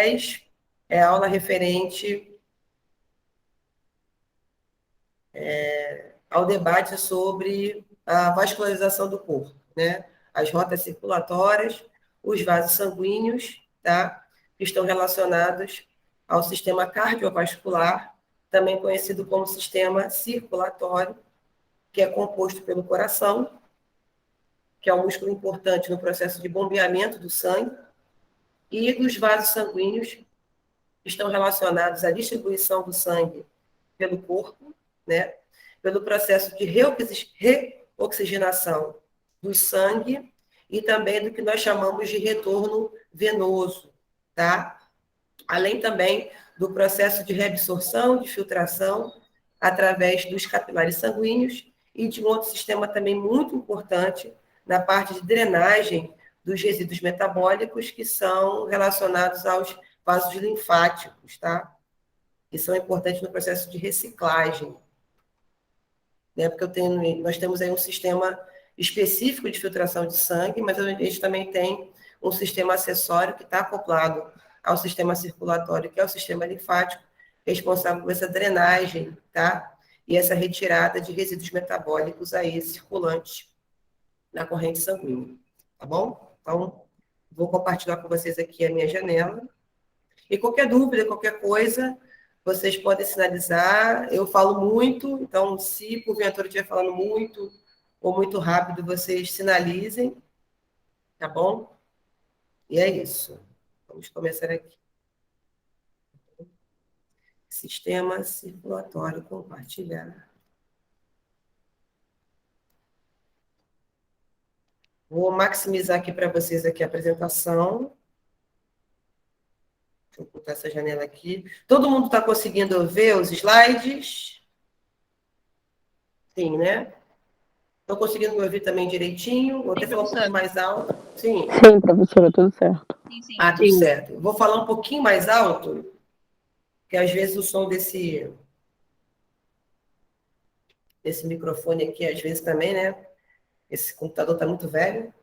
10 é a aula referente ao debate sobre a vascularização do corpo, né? As rotas circulatórias, os vasos sanguíneos, tá? Que estão relacionados ao sistema cardiovascular, também conhecido como sistema circulatório, que é composto pelo coração, que é um músculo importante no processo de bombeamento do sangue, e dos vasos sanguíneos, que estão relacionados à distribuição do sangue pelo corpo, né? Pelo processo de reoxigenação do sangue e também do que nós chamamos de retorno venoso, tá? Além também do processo de reabsorção, de filtração, através dos capilares sanguíneos e de um outro sistema também muito importante na parte de drenagem dos resíduos metabólicos que são relacionados aos vasos linfáticos, tá? Que são importantes no processo de reciclagem, né? Porque nós temos aí um sistema específico de filtração de sangue, mas a gente também tem um sistema acessório que está acoplado ao sistema circulatório, que é o sistema linfático, responsável por essa drenagem, tá? E essa retirada de resíduos metabólicos aí circulantes na corrente sanguínea, tá bom? Então, vou compartilhar com vocês aqui a minha janela. E qualquer dúvida, qualquer coisa, vocês podem sinalizar. Eu falo muito, então, se porventura eu estiver falando muito ou muito rápido, vocês sinalizem, tá bom? E é isso. Vamos começar aqui. Sistema circulatório compartilhar. Vou maximizar aqui para vocês aqui a apresentação. Deixa eu botar essa janela aqui. Todo mundo está conseguindo ver os slides? Sim, né? Estão conseguindo me ouvir também direitinho? Vou até falar um pouquinho mais alto. Sim? Sim, professora, tudo certo. Sim. Ah, tudo certo. Vou falar um pouquinho mais alto, porque às vezes o som desse microfone aqui, às vezes também, né? Esse computador está muito velho.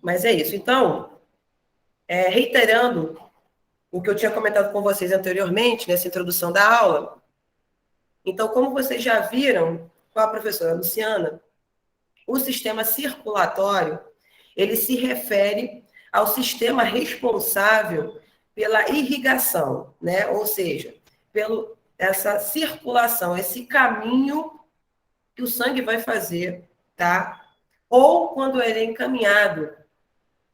Mas é isso. Então, reiterando o que eu tinha comentado com vocês anteriormente, nessa introdução da aula. Então, como vocês já viram com a professora Luciana, o sistema circulatório, ele se refere ao sistema responsável pela irrigação, né? Ou seja, essa circulação, esse caminho que o sangue vai fazer, tá? Ou quando ele é encaminhado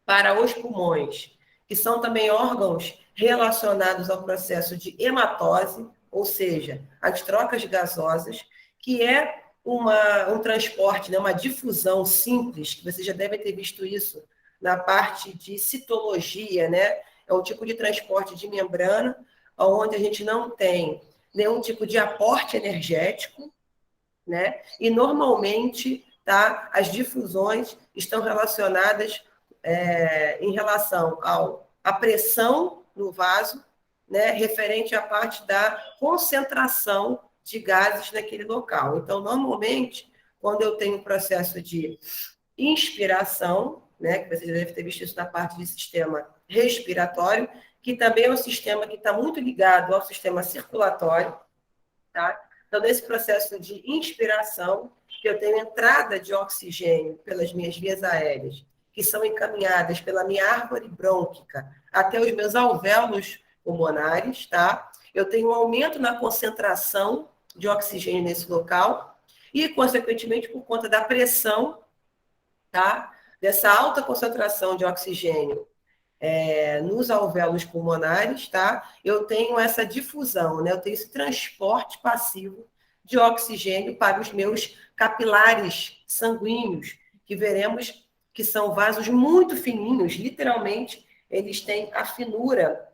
para os pulmões, que são também órgãos relacionados ao processo de hematose, ou seja, as trocas gasosas, que é um transporte, né, uma difusão simples, que vocês já devem ter visto isso na parte de citologia, né? É um tipo de transporte de membrana, onde a gente não tem nenhum tipo de aporte energético, né? E normalmente, tá, as difusões estão relacionadas em relação à pressão no vaso, né, referente à parte da concentração de gases naquele local. Então, normalmente, quando eu tenho um processo de inspiração, né, que vocês devem ter visto isso na parte de sistema respiratório, que também é um sistema que está muito ligado ao sistema circulatório, tá? Então, nesse processo de inspiração, que eu tenho entrada de oxigênio pelas minhas vias aéreas, que são encaminhadas pela minha árvore brônquica até os meus alvéolos pulmonares, tá? Eu tenho um aumento na concentração de oxigênio nesse local e, consequentemente, por conta da pressão, tá? Dessa alta concentração de oxigênio nos alvéolos pulmonares, tá? Eu tenho essa difusão, né? Eu tenho esse transporte passivo de oxigênio para os meus capilares sanguíneos, que veremos que são vasos muito fininhos, literalmente, eles têm a finura,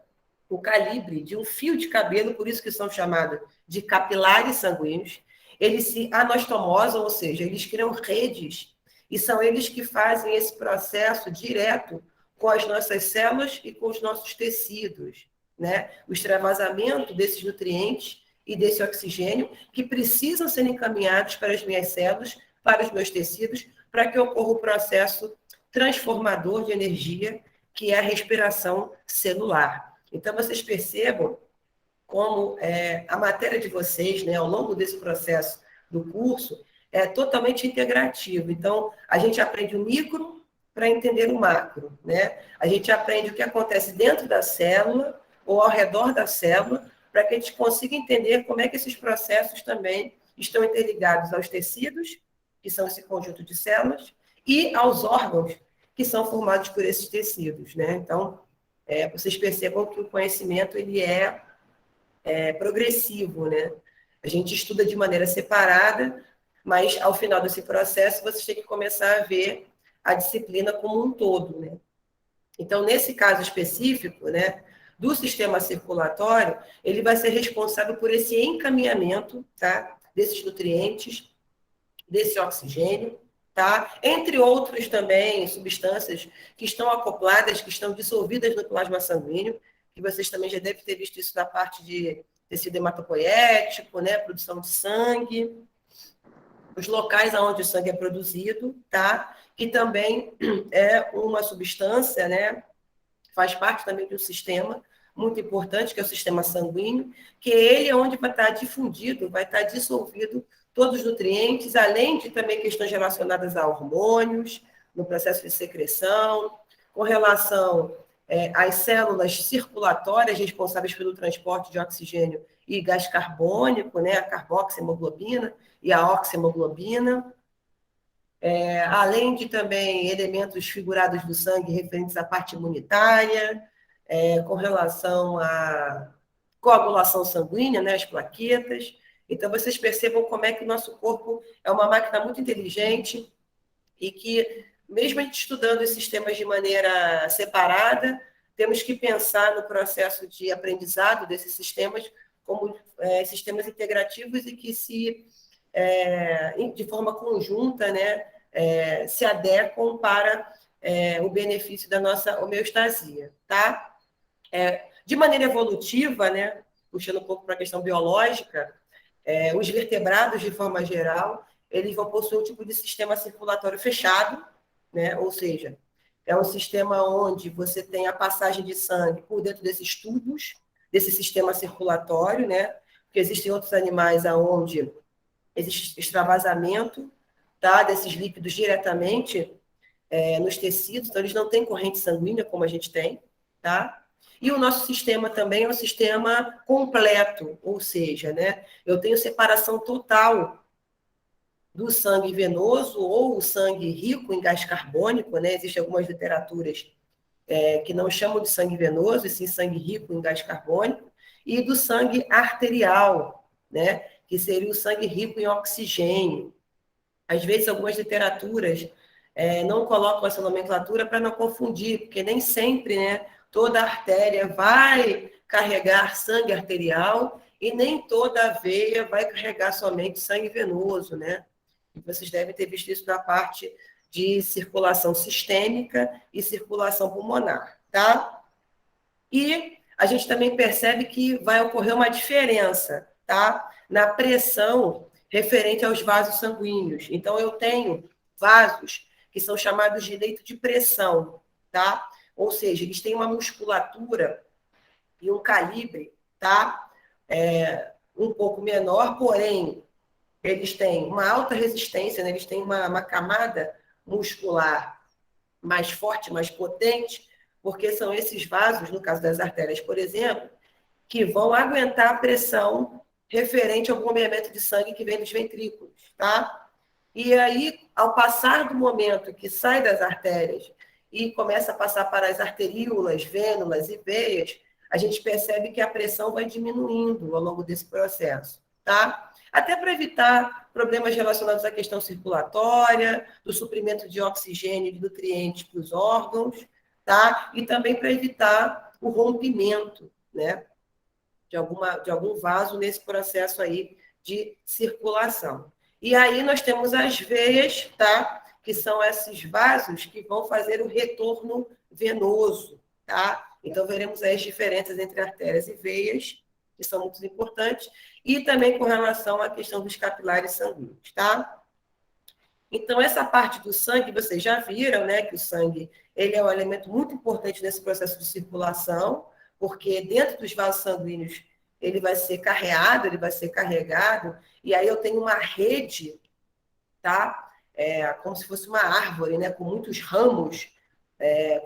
o calibre de um fio de cabelo, por isso que são chamados de capilares sanguíneos. Eles se anastomosam, ou seja, eles criam redes, e são eles que fazem esse processo direto com as nossas células e com os nossos tecidos, né? O extravasamento desses nutrientes e desse oxigênio que precisam ser encaminhados para as minhas células, para os meus tecidos, para que ocorra o processo transformador de energia, que é a respiração celular. Então, vocês percebam como a matéria de vocês, né, ao longo desse processo do curso, é totalmente integrativo. Então, a gente aprende o micro para entender o macro, né? A gente aprende o que acontece dentro da célula ou ao redor da célula, para que a gente consiga entender como é que esses processos também estão interligados aos tecidos, que são esse conjunto de células, e aos órgãos, que são formados por esses tecidos, né? Então, vocês percebam que o conhecimento ele é progressivo, né? A gente estuda de maneira separada, mas ao final desse processo vocês têm que começar a ver a disciplina como um todo, né? Então, nesse caso específico, né, do sistema circulatório, ele vai ser responsável por esse encaminhamento, tá, desses nutrientes, desse oxigênio, tá? Entre outros também substâncias que estão acopladas, que estão dissolvidas no plasma sanguíneo, que vocês também já devem ter visto isso na parte de tecido hematopoético, né, produção de sangue, os locais onde o sangue é produzido, tá? Que também é uma substância, né, faz parte também de um sistema muito importante, que é o sistema sanguíneo, que ele é onde vai estar difundido, vai estar dissolvido todos os nutrientes, além de também questões relacionadas a hormônios, no processo de secreção, com relação às células circulatórias responsáveis pelo transporte de oxigênio e gás carbônico, né, a carboxiemoglobina e a oxihemoglobina, além de também elementos figurados do sangue referentes à parte imunitária, com relação à coagulação sanguínea, né, as plaquetas. Então, vocês percebam como é que o nosso corpo é uma máquina muito inteligente e que, mesmo a gente estudando esses sistemas de maneira separada, temos que pensar no processo de aprendizado desses sistemas como sistemas integrativos e que de forma conjunta, né, se adequam para o benefício da nossa homeostasia, tá? De maneira evolutiva, né, puxando um pouco para a questão biológica, os vertebrados, de forma geral, eles vão possuir um tipo de sistema circulatório fechado, né, ou seja, é um sistema onde você tem a passagem de sangue por dentro desses tubos, desse sistema circulatório, né, porque existem outros animais onde existe extravasamento, tá, desses líquidos diretamente nos tecidos, então eles não têm corrente sanguínea como a gente tem, tá? E o nosso sistema também é um sistema completo, ou seja, né, eu tenho separação total do sangue venoso ou o sangue rico em gás carbônico, né? Existem algumas literaturas que não chamam de sangue venoso, e sim sangue rico em gás carbônico, e do sangue arterial, né? Que seria o sangue rico em oxigênio. Às vezes, algumas literaturas não colocam essa nomenclatura para não confundir, porque nem sempre, né, toda artéria vai carregar sangue arterial e nem toda veia vai carregar somente sangue venoso, né? Vocês devem ter visto isso na parte de circulação sistêmica e circulação pulmonar, tá? E a gente também percebe que vai ocorrer uma diferença, tá? Na pressão referente aos vasos sanguíneos. Então, eu tenho vasos que são chamados de leito de pressão, tá? Ou seja, eles têm uma musculatura e um calibre, tá? Um pouco menor, porém, eles têm uma alta resistência, né? Eles têm uma camada muscular mais forte, mais potente, porque são esses vasos, no caso das artérias, por exemplo, que vão aguentar a pressão referente ao bombeamento de sangue que vem dos ventrículos, tá? E aí, ao passar do momento que sai das artérias e começa a passar para as arteríolas, vênulas e veias, a gente percebe que a pressão vai diminuindo ao longo desse processo, tá? Até para evitar problemas relacionados à questão circulatória, do suprimento de oxigênio e de nutrientes para os órgãos, tá? E também para evitar o rompimento, né, de algum vaso nesse processo aí de circulação. E aí nós temos as veias, tá? Que são esses vasos que vão fazer o retorno venoso, tá? Então, veremos aí as diferenças entre artérias e veias, que são muito importantes, e também com relação à questão dos capilares sanguíneos, tá? Então, essa parte do sangue, vocês já viram, né, que o sangue ele é um elemento muito importante nesse processo de circulação, porque dentro dos vasos sanguíneos ele vai ser carreado, ele vai ser carregado, e aí eu tenho uma rede, tá? Como se fosse uma árvore, né? Com muitos ramos,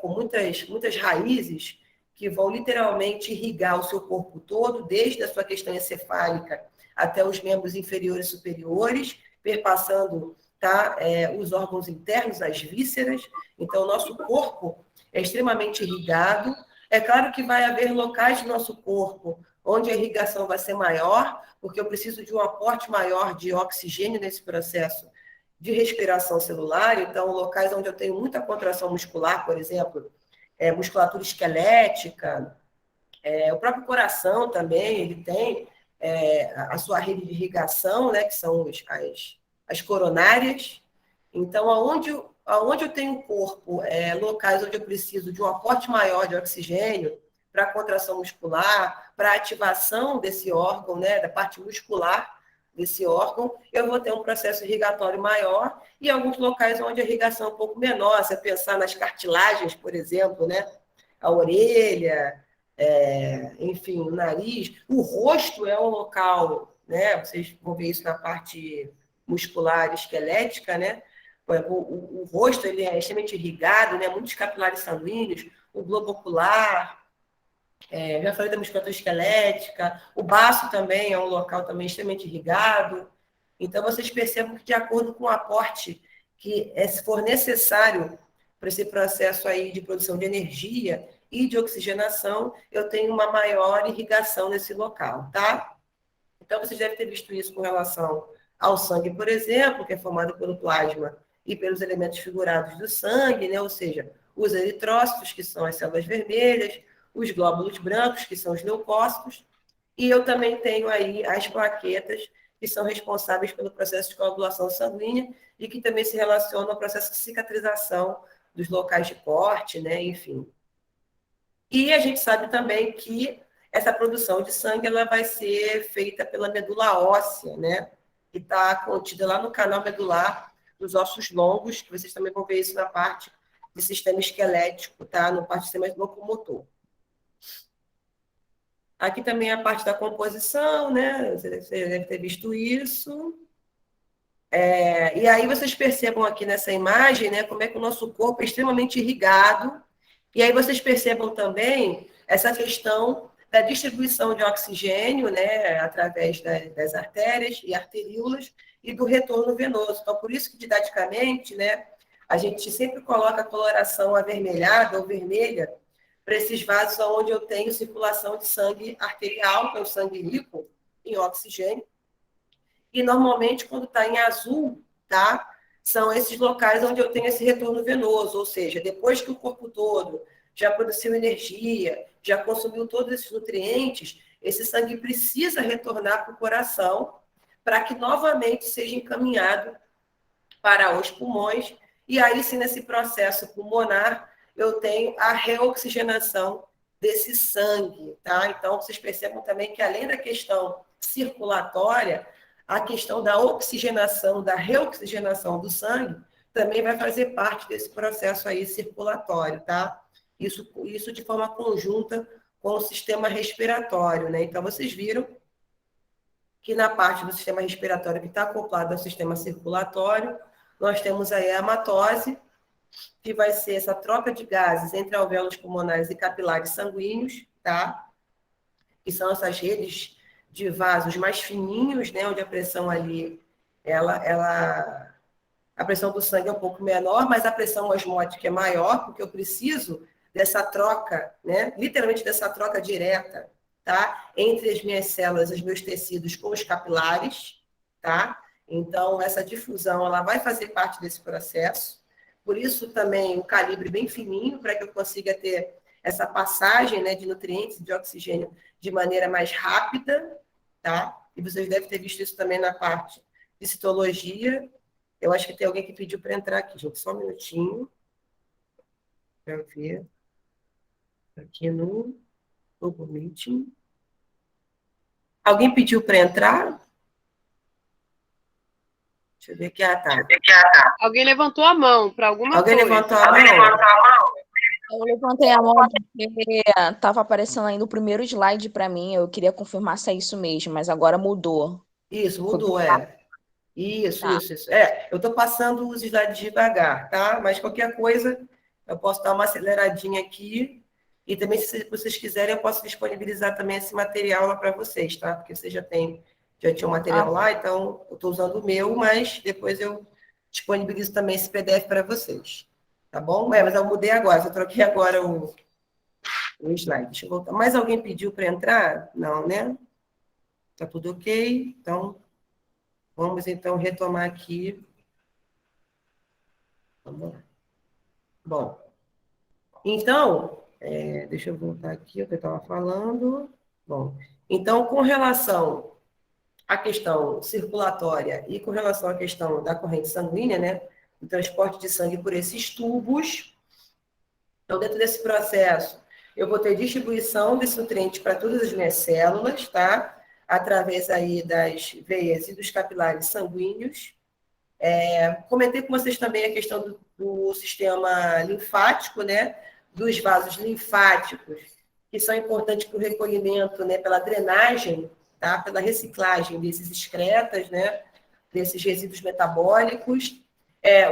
com muitas raízes, que vão literalmente irrigar o seu corpo todo, desde a sua questão encefálica até os membros inferiores e superiores, perpassando, tá? Os órgãos internos, as vísceras. Então, o nosso corpo é extremamente irrigado. É claro que vai haver locais do nosso corpo onde a irrigação vai ser maior, porque eu preciso de um aporte maior de oxigênio nesse processo de respiração celular. Então, locais onde eu tenho muita contração muscular, por exemplo, musculatura esquelética, o próprio coração também, ele tem a sua rede de irrigação, né, que são as coronárias. Então, aonde eu tenho corpo, locais onde eu preciso de um aporte maior de oxigênio para a contração muscular, para a ativação desse órgão, né, da parte muscular desse órgão, eu vou ter um processo irrigatório maior, e alguns locais onde a irrigação é um pouco menor, se eu pensar nas cartilagens, por exemplo, né, a orelha, enfim, o nariz. O rosto é um local, né? Vocês vão ver isso na parte muscular esquelética, né? O rosto ele é extremamente irrigado, né? Muitos capilares sanguíneos, o globo ocular, já falei da musculatura esquelética, o baço também é um local também extremamente irrigado. Então, vocês percebam que, de acordo com o aporte que se for necessário para esse processo aí de produção de energia e de oxigenação, eu tenho uma maior irrigação nesse local, tá? Então, vocês devem ter visto isso com relação ao sangue, por exemplo, que é formado pelo plasma e pelos elementos figurados do sangue, né? Ou seja, os eritrócitos, que são as células vermelhas, os glóbulos brancos, que são os leucócitos, e eu também tenho aí as plaquetas, que são responsáveis pelo processo de coagulação sanguínea e que também se relacionam ao processo de cicatrização dos locais de corte, né? Enfim. E a gente sabe também que essa produção de sangue ela vai ser feita pela medula óssea, né? Que está contida lá no canal medular dos ossos longos, que vocês também vão ver isso na parte de sistema esquelético, tá? No parte de sistema locomotor. Aqui também a parte da composição, né? Você deve ter visto isso. E aí vocês percebam aqui nessa imagem, né, como é que o nosso corpo é extremamente irrigado. E aí vocês percebam também essa questão da distribuição de oxigênio, né, através das artérias e arteríolas e do retorno venoso. Então, por isso que, didaticamente, né, a gente sempre coloca a coloração avermelhada ou vermelha para esses vasos onde eu tenho circulação de sangue arterial, que é o sangue rico em oxigênio. E, normalmente, quando está em azul, tá? São esses locais onde eu tenho esse retorno venoso, ou seja, depois que o corpo todo já produziu energia, já consumiu todos esses nutrientes, esse sangue precisa retornar para o coração para que novamente seja encaminhado para os pulmões. E aí, sim, nesse processo pulmonar, eu tenho a reoxigenação desse sangue, tá? Então, vocês percebam também que, além da questão circulatória, a questão da oxigenação, da reoxigenação do sangue, também vai fazer parte desse processo aí circulatório, tá? Isso de forma conjunta com o sistema respiratório, né? Então, vocês viram que na parte do sistema respiratório que está acoplado ao sistema circulatório, nós temos aí a hematose, que vai ser essa troca de gases entre alvéolos pulmonares e capilares sanguíneos, tá? Que são essas redes de vasos mais fininhos, né? Onde a pressão ali, a pressão do sangue é um pouco menor, mas a pressão osmótica é maior, porque eu preciso dessa troca, né? Literalmente dessa troca direta, tá? Entre as minhas células, os meus tecidos com os capilares, tá? Então, essa difusão, ela vai fazer parte desse processo. Por isso, também, o calibre bem fininho, para que eu consiga ter essa passagem, né, de nutrientes, de oxigênio, de maneira mais rápida, tá? E vocês devem ter visto isso também na parte de citologia. Eu acho que tem alguém que pediu para entrar aqui, gente. Só um minutinho. Para ver. Aqui no Google Meeting. Alguém pediu para entrar? Deixa eu ver aqui. Ah, tá. Alguém levantou a mão para alguma Alguém coisa. levantou a mão? Eu levantei a mão porque estava aparecendo ainda o primeiro slide para mim. Eu queria confirmar se é isso mesmo, mas agora mudou. Isso, mudou, é. Isso, Tá. isso. Eu estou passando os slides devagar, tá? Mas qualquer coisa, eu posso dar uma aceleradinha aqui. E também, se vocês quiserem, eu posso disponibilizar também esse material lá para vocês, tá? Porque vocês já tinham um material lá, então eu estou usando o meu, mas depois eu disponibilizo também esse PDF para vocês. Tá bom? Mas eu mudei agora, eu troquei agora o slide. Deixa eu voltar. Mais alguém pediu para entrar? Não, né? Tá tudo ok? Então, vamos então retomar aqui. Vamos lá. Bom, então, deixa eu voltar aqui o que eu estava falando. Bom, então, com relação à questão circulatória e com relação à questão da corrente sanguínea, né, do transporte de sangue por esses tubos, então, dentro desse processo, eu vou ter distribuição desse nutriente para todas as minhas células, tá? Através aí das veias e dos capilares sanguíneos. Comentei com vocês também a questão do sistema linfático, né? Dos vasos linfáticos, que são importantes para o recolhimento, né? Pela drenagem, tá? Pela reciclagem desses excretas, né? Desses resíduos metabólicos.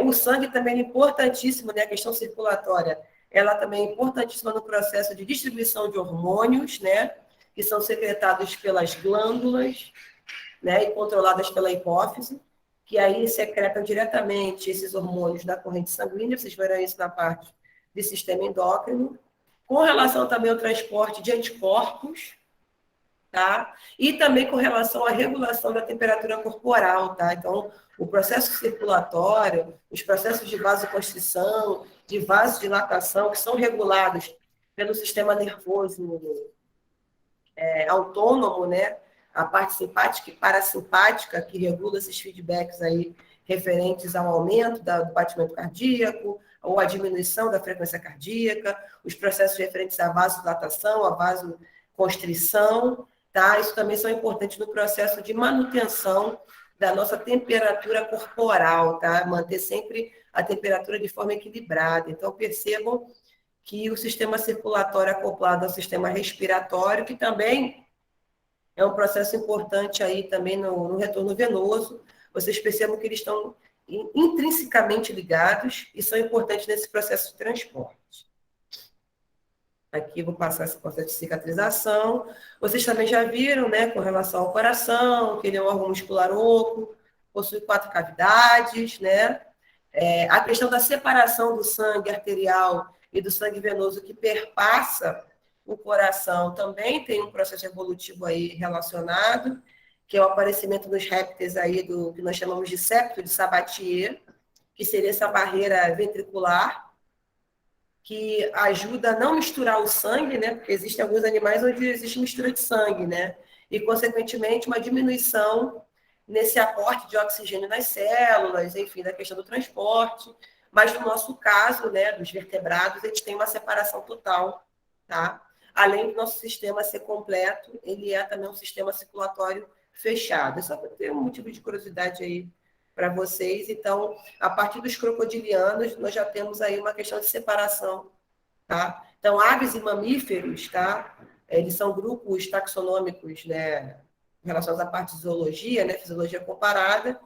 O sangue também é importantíssimo, né? A questão circulatória, ela também é importantíssima no processo de distribuição de hormônios, né? Que são secretados pelas glândulas, né? E controladas pela hipófise, que aí secretam diretamente esses hormônios da corrente sanguínea, vocês verão isso na parte do sistema endócrino, com relação também ao transporte de anticorpos, tá? E também com relação à regulação da temperatura corporal, tá? Então, o processo circulatório, os processos de vasoconstrição, de vasodilatação, que são regulados pelo sistema nervoso autônomo, né? A parte simpática e parasimpática, que regula esses feedbacks aí referentes ao aumento do batimento cardíaco, ou à diminuição da frequência cardíaca, os processos referentes à vasodilatação, à vasoconstrição, tá? Isso também são importantes no processo de manutenção da nossa temperatura corporal, tá? Manter sempre a temperatura de forma equilibrada. Então, percebam que o sistema circulatório acoplado ao sistema respiratório, que também é um processo importante aí também no retorno venoso. Vocês percebam que eles estão intrinsecamente ligados e são importantes nesse processo de transporte. Aqui vou passar esse processo de cicatrização. Vocês também já viram, né, com relação ao coração, que ele é um órgão muscular oco, possui 4 cavidades, né? A questão da separação do sangue arterial e do sangue venoso que perpassa o coração também tem um processo evolutivo aí relacionado, que é o aparecimento dos répteis aí do que nós chamamos de septo de Sabatier, que seria essa barreira ventricular, que ajuda a não misturar o sangue, né? Porque existem alguns animais onde existe mistura de sangue, né? E, consequentemente, uma diminuição nesse aporte de oxigênio nas células, enfim, da questão do transporte. Mas, no nosso caso, né, dos vertebrados, eles têm uma separação total, tá? Além do nosso sistema ser completo, ele é também um sistema circulatório fechado. É só para ter um motivo de curiosidade aí para vocês. Então, a partir dos crocodilianos, nós já temos aí uma questão de separação, tá? Então, aves e mamíferos, tá? Eles são grupos taxonômicos, né, relacionados à parte de zoologia, né, fisiologia comparada,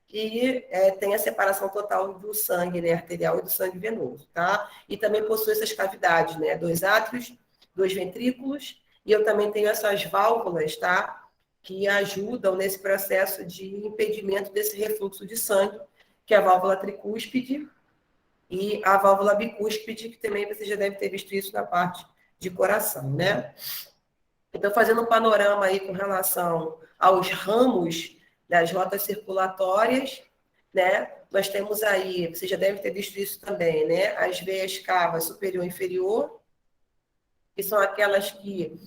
que tem a separação total do sangue, né, arterial e do sangue venoso, tá? E também possui essas cavidades, né, 2 átrios, 2 ventrículos, e eu também tenho essas válvulas, tá? Que ajudam nesse processo de impedimento desse refluxo de sangue, que é a válvula tricúspide e a válvula bicúspide, que também você já deve ter visto isso na parte de coração, né? Então, fazendo um panorama aí com relação aos ramos das rotas circulatórias, né? Nós temos aí, você já deve ter visto isso também, né? As veias cavas superior e inferior, que são aquelas que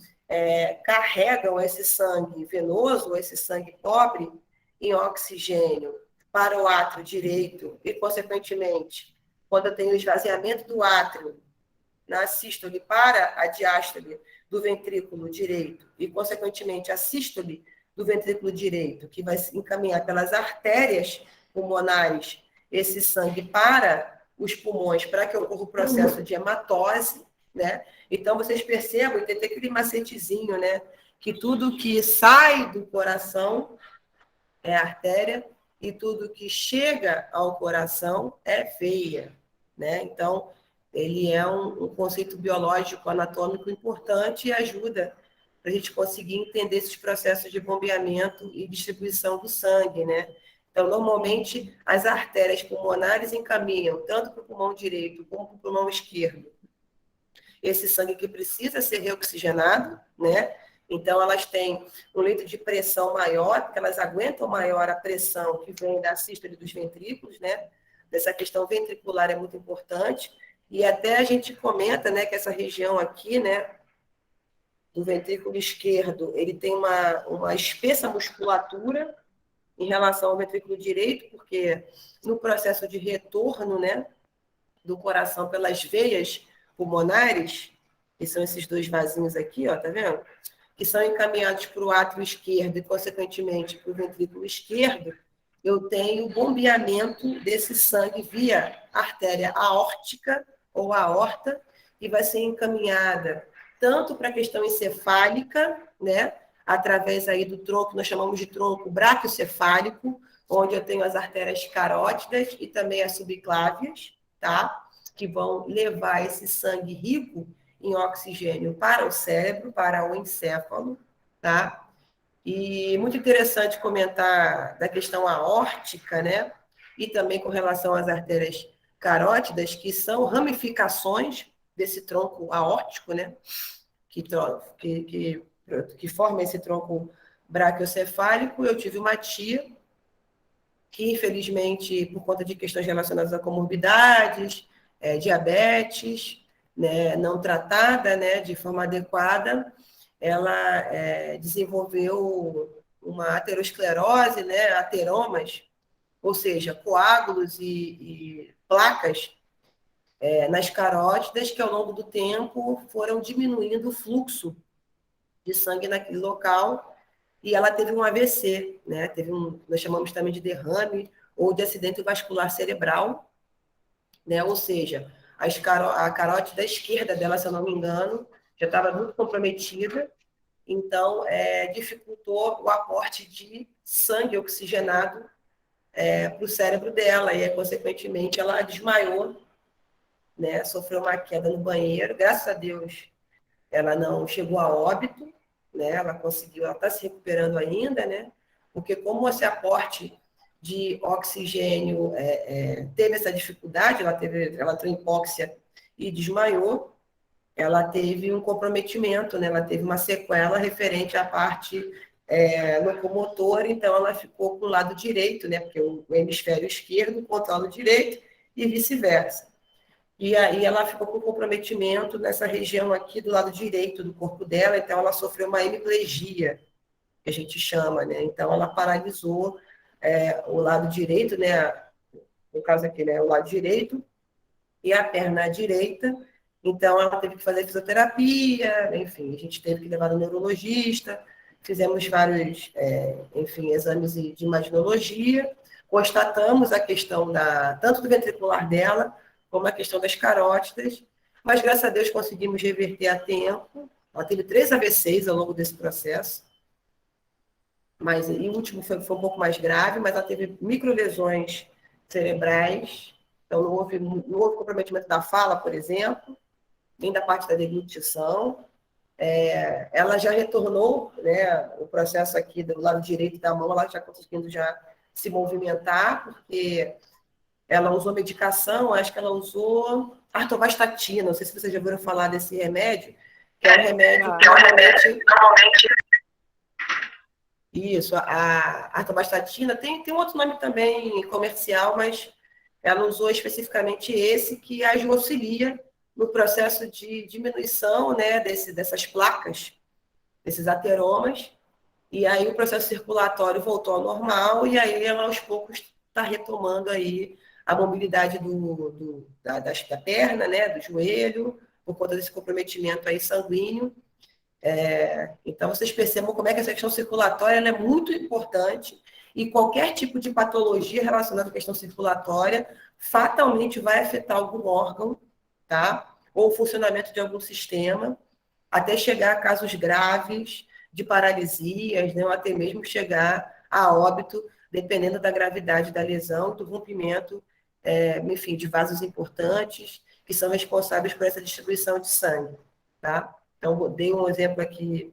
carregam esse sangue venoso, esse sangue pobre, em oxigênio para o átrio direito e, consequentemente, quando eu tenho o esvaziamento do átrio na sístole para a diástole do ventrículo direito e, consequentemente, a sístole do ventrículo direito, que vai se encaminhar pelas artérias pulmonares esse sangue para os pulmões, para que ocorra o processo de hematose, né? Então, vocês percebam, tem aquele macetezinho, né? Que tudo que sai do coração é artéria e tudo que chega ao coração é veia, né? Então, ele é um conceito biológico, anatômico importante e ajuda para a gente conseguir entender esses processos de bombeamento e distribuição do sangue, né? Então, normalmente, as artérias pulmonares encaminham tanto para o pulmão direito como para o pulmão esquerdo esse sangue que precisa ser reoxigenado, né? Então, elas têm um leito de pressão maior, porque elas aguentam maior a pressão que vem da sístole dos ventrículos, né? Dessa questão ventricular é muito importante. E até a gente comenta, né, que essa região aqui, né, do ventrículo esquerdo, ele tem uma espessa musculatura em relação ao ventrículo direito, porque no processo de retorno, né, do coração pelas veias pulmonares, que são esses dois vasinhos aqui, ó, tá vendo? Que são encaminhados para o átrio esquerdo e, consequentemente, para o ventrículo esquerdo, eu tenho bombeamento desse sangue via artéria aórtica ou aorta, e vai ser encaminhada tanto para a questão encefálica, né, através aí do tronco, nós chamamos de tronco braquiocefálico, onde eu tenho as artérias carótidas e também as subclávias, tá? Que vão levar esse sangue rico em oxigênio para o cérebro, para o encéfalo, tá? E muito interessante comentar da questão aórtica, né? E também com relação às artérias carótidas, que são ramificações desse tronco aórtico, né? Que forma esse tronco braquiocefálico. Eu tive uma tia que, infelizmente, por conta de questões relacionadas a comorbidades, diabetes, né, não tratada, né, de forma adequada, ela desenvolveu uma aterosclerose, né, ateromas, ou seja, coágulos e placas nas carótidas que, ao longo do tempo, foram diminuindo o fluxo de sangue naquele local, e ela teve um AVC, né? Nós chamamos também de derrame ou de acidente vascular cerebral, né? Ou seja, a carótida esquerda dela, se eu não me engano, já estava muito comprometida, então dificultou o aporte de sangue oxigenado para o cérebro dela, e consequentemente ela desmaiou, né? Sofreu uma queda no banheiro, graças a Deus ela não chegou a óbito, né? Ela conseguiu, ela está se recuperando ainda, né? Porque como esse aporte de oxigênio teve essa dificuldade, ela entrou em hipóxia e desmaiou, ela teve um comprometimento, né? Ela teve uma sequela referente à parte locomotora, então ela ficou com o lado direito, né? Porque o hemisfério esquerdo controla o direito e vice-versa. E aí ela ficou com comprometimento nessa região aqui do lado direito do corpo dela, então ela sofreu uma hemiplegia, que a gente chama, né? Então ela paralisou o lado direito, né? No caso aqui, né? O lado direito e a perna direita. Então ela teve que fazer fisioterapia, enfim, a gente teve que levar no neurologista, fizemos vários, exames de imaginologia, constatamos a questão tanto do ventricular dela, como a questão das carótidas, mas graças a Deus conseguimos reverter a tempo. Ela teve 3 AVCs ao longo desse processo, mas e o último foi um pouco mais grave, mas ela teve microlesões cerebrais, então não houve comprometimento da fala, por exemplo, nem da parte da deglutição. Ela já retornou, né, o processo aqui do lado direito da mão, ela já conseguindo já se movimentar, porque ela usou medicação, acho que ela usou atorvastatina, não sei se vocês já ouviram falar desse remédio, que é um remédio que normalmente... Isso, a atorvastatina tem um outro nome também comercial, mas ela usou especificamente esse, que auxilia no processo de diminuição, né, dessas placas, desses ateromas, e aí o processo circulatório voltou ao normal, e aí ela aos poucos está retomando aí a mobilidade da perna, né, do joelho, por conta desse comprometimento aí sanguíneo. Então, vocês percebam como é que essa questão circulatória ela é muito importante E qualquer tipo de patologia relacionada à questão circulatória fatalmente vai afetar algum órgão, tá? Ou o funcionamento de algum sistema, até chegar a casos graves de paralisias, né? Ou até mesmo chegar a óbito, dependendo da gravidade da lesão, do rompimento, enfim, de vasos importantes que são responsáveis por essa distribuição de sangue, tá? Então, dei um exemplo aqui.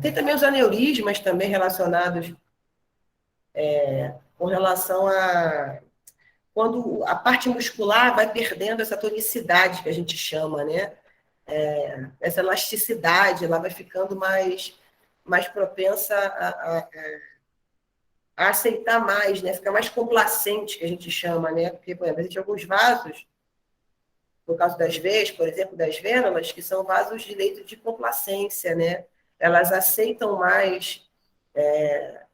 Tem também os aneurismas também relacionados com relação a quando a parte muscular vai perdendo essa tonicidade que a gente chama, né? Essa elasticidade, ela vai ficando mais propensa a aceitar mais, né? Ficar mais complacente, que a gente chama, né? Porque, por exemplo, existem alguns vasos, no caso das veias, por exemplo, das vênulas, que são vasos de leito de complacência, né? Elas aceitam mais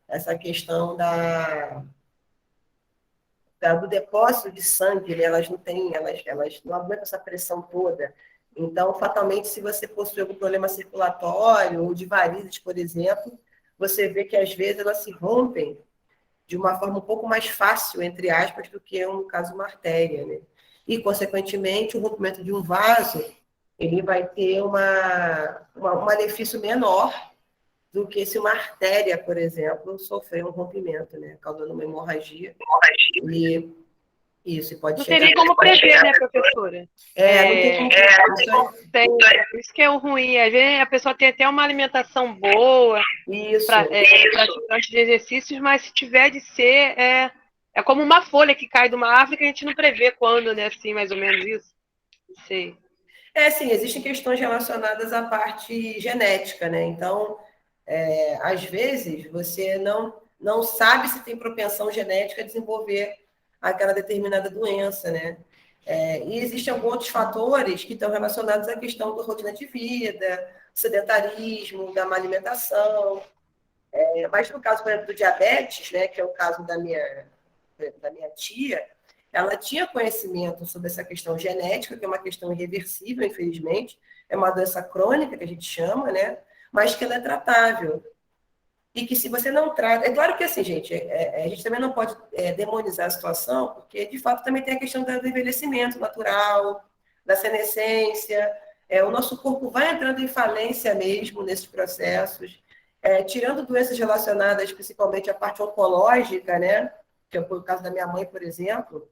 essa questão do depósito de sangue, né? Elas não têm, elas não aguentam essa pressão toda. Então, fatalmente, se você possui algum problema circulatório ou de varizes, por exemplo, você vê que às vezes elas se rompem de uma forma um pouco mais fácil, entre aspas, do que, no caso, uma artéria, né? E, consequentemente, o rompimento de um vaso, ele vai ter um malefício menor do que se uma artéria, por exemplo, sofrer um rompimento, né? Causando uma hemorragia. E isso pode Não chegar... teria como prever, né, professora? Não tem como... Isso que é o ruim. Às vezes a pessoa tem até uma alimentação boa, praticante de exercícios, mas se tiver de ser, é como uma folha que cai de uma árvore que a gente não prevê quando, né? Assim, mais ou menos isso. Não sei. Sim, existem questões relacionadas à parte genética, né? Então, às vezes, você não sabe se tem propensão genética a desenvolver aquela determinada doença, né? E existem alguns outros fatores que estão relacionados à questão da rotina de vida, sedentarismo, da má alimentação. Mas no caso, por exemplo, do diabetes, né, que é o caso da minha tia, ela tinha conhecimento sobre essa questão genética, que é uma questão irreversível, infelizmente, é uma doença crônica que a gente chama, né, mas que ela é tratável. E que se você não trata... É claro que assim, gente, a gente também não pode demonizar a situação, porque de fato também tem a questão do envelhecimento natural, da senescência. O nosso corpo vai entrando em falência mesmo nesses processos, tirando doenças relacionadas principalmente à parte oncológica, né? Que foi o caso da minha mãe, por exemplo.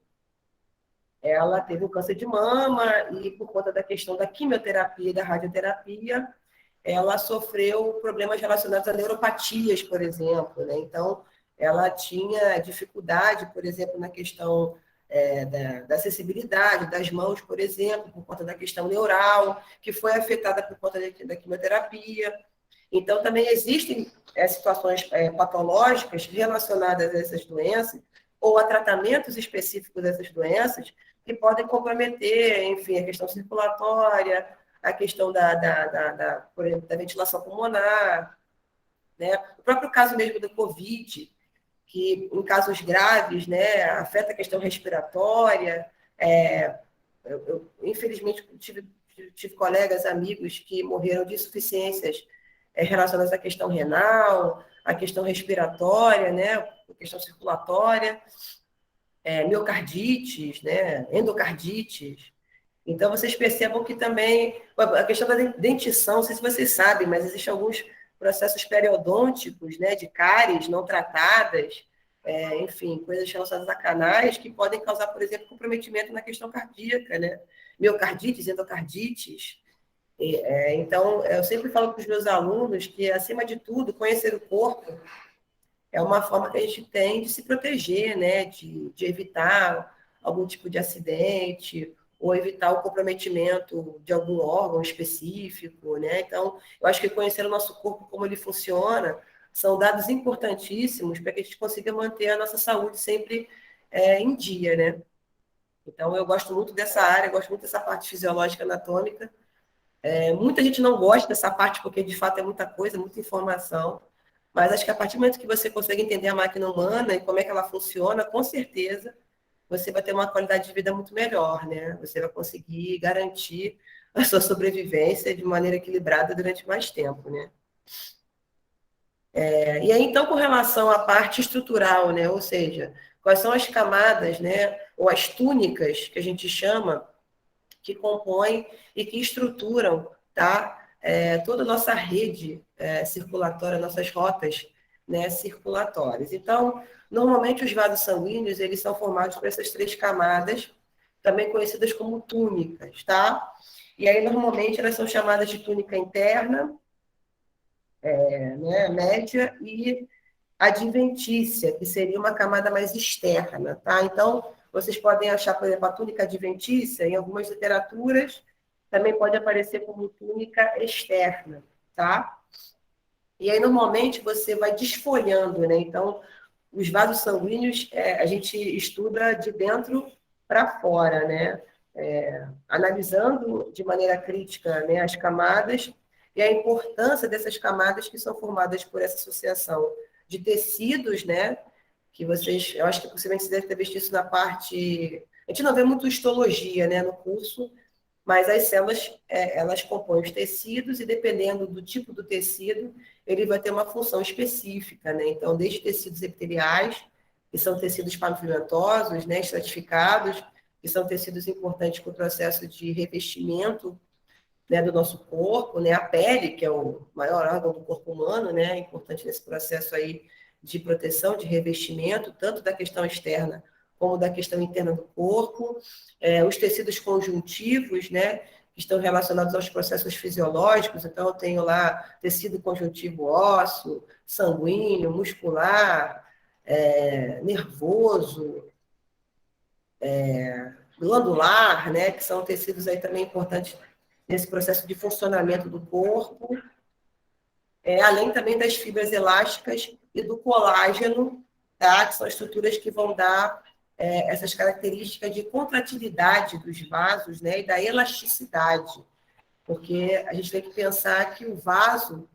Ela teve um câncer de mama e por conta da questão da quimioterapia e da radioterapia, ela sofreu problemas relacionados a neuropatias, por exemplo, né? Então, ela tinha dificuldade, por exemplo, na questão da acessibilidade das mãos, por exemplo, por conta da questão neural, que foi afetada por conta da quimioterapia. Então, também existem situações patológicas relacionadas a essas doenças ou a tratamentos específicos dessas doenças que podem comprometer, enfim, a questão circulatória, a questão por exemplo, da ventilação pulmonar, né? O próprio caso mesmo do Covid, que em casos graves, né, afeta a questão respiratória. Eu infelizmente, tive colegas, amigos que morreram de insuficiências relacionadas à questão renal, à questão respiratória, né, à questão circulatória, miocardites, né, endocardites. Então, vocês percebam que também a questão da dentição, não sei se vocês sabem, mas existem alguns processos periodônticos, né, de cáries não tratadas, enfim, coisas relacionadas a canais que podem causar, por exemplo, comprometimento na questão cardíaca, né? Miocardites, endocardites. Então, eu sempre falo para os meus alunos que, acima de tudo, conhecer o corpo é uma forma que a gente tem de se proteger, né? De evitar algum tipo de acidente ou evitar o comprometimento de algum órgão específico, né? Então, eu acho que conhecer o nosso corpo, como ele funciona, são dados importantíssimos para que a gente consiga manter a nossa saúde sempre em dia, né? Então, eu gosto muito dessa área, gosto muito dessa parte fisiológica anatômica. Muita gente não gosta dessa parte porque, de fato, é muita coisa, muita informação. Mas acho que a partir do momento que você consegue entender a máquina humana e como é que ela funciona, com certeza você vai ter uma qualidade de vida muito melhor, né? Você vai conseguir garantir a sua sobrevivência de maneira equilibrada durante mais tempo, né? E aí, então, com relação à parte estrutural, né? Ou seja, quais são as camadas, né? Ou as túnicas, que a gente chama, que compõem e que estruturam, tá? Toda a nossa rede circulatória, nossas rotas, né, circulatórias. Então, normalmente os vasos sanguíneos, eles são formados por essas 3 camadas, também conhecidas como túnicas, tá? E aí, normalmente, elas são chamadas de túnica interna, né, média e adventícia, que seria uma camada mais externa, tá? Então, vocês podem achar, por exemplo, a túnica adventícia, em algumas literaturas, também pode aparecer como túnica externa, tá? E aí, normalmente, você vai desfolhando, né? Então, os vasos sanguíneos, a gente estuda de dentro para fora, né? Analisando de maneira crítica, né, as camadas e a importância dessas camadas que são formadas por essa associação de tecidos, né? Que vocês, eu acho que possivelmente você deve ter visto isso na parte. A gente não vê muito histologia, né, no curso, mas as células, elas compõem os tecidos e, dependendo do tipo do tecido, ele vai ter uma função específica, né? Então, desde tecidos epiteliais, que são tecidos pavimentosos, né, estratificados, que são tecidos importantes para o processo de revestimento, né, do nosso corpo, né? A pele, que é o maior órgão do corpo humano, né, é importante nesse processo aí de proteção, de revestimento, tanto da questão externa como da questão interna do corpo. Os tecidos conjuntivos, né, que estão relacionados aos processos fisiológicos. Então, eu tenho lá tecido conjuntivo ósseo, sanguíneo, muscular, nervoso, glandular, né, que são tecidos aí também importantes nesse processo de funcionamento do corpo, além também das fibras elásticas e do colágeno, tá, que são estruturas que vão dar essas características de contratilidade dos vasos, né, e da elasticidade, porque a gente tem que pensar que o vaso,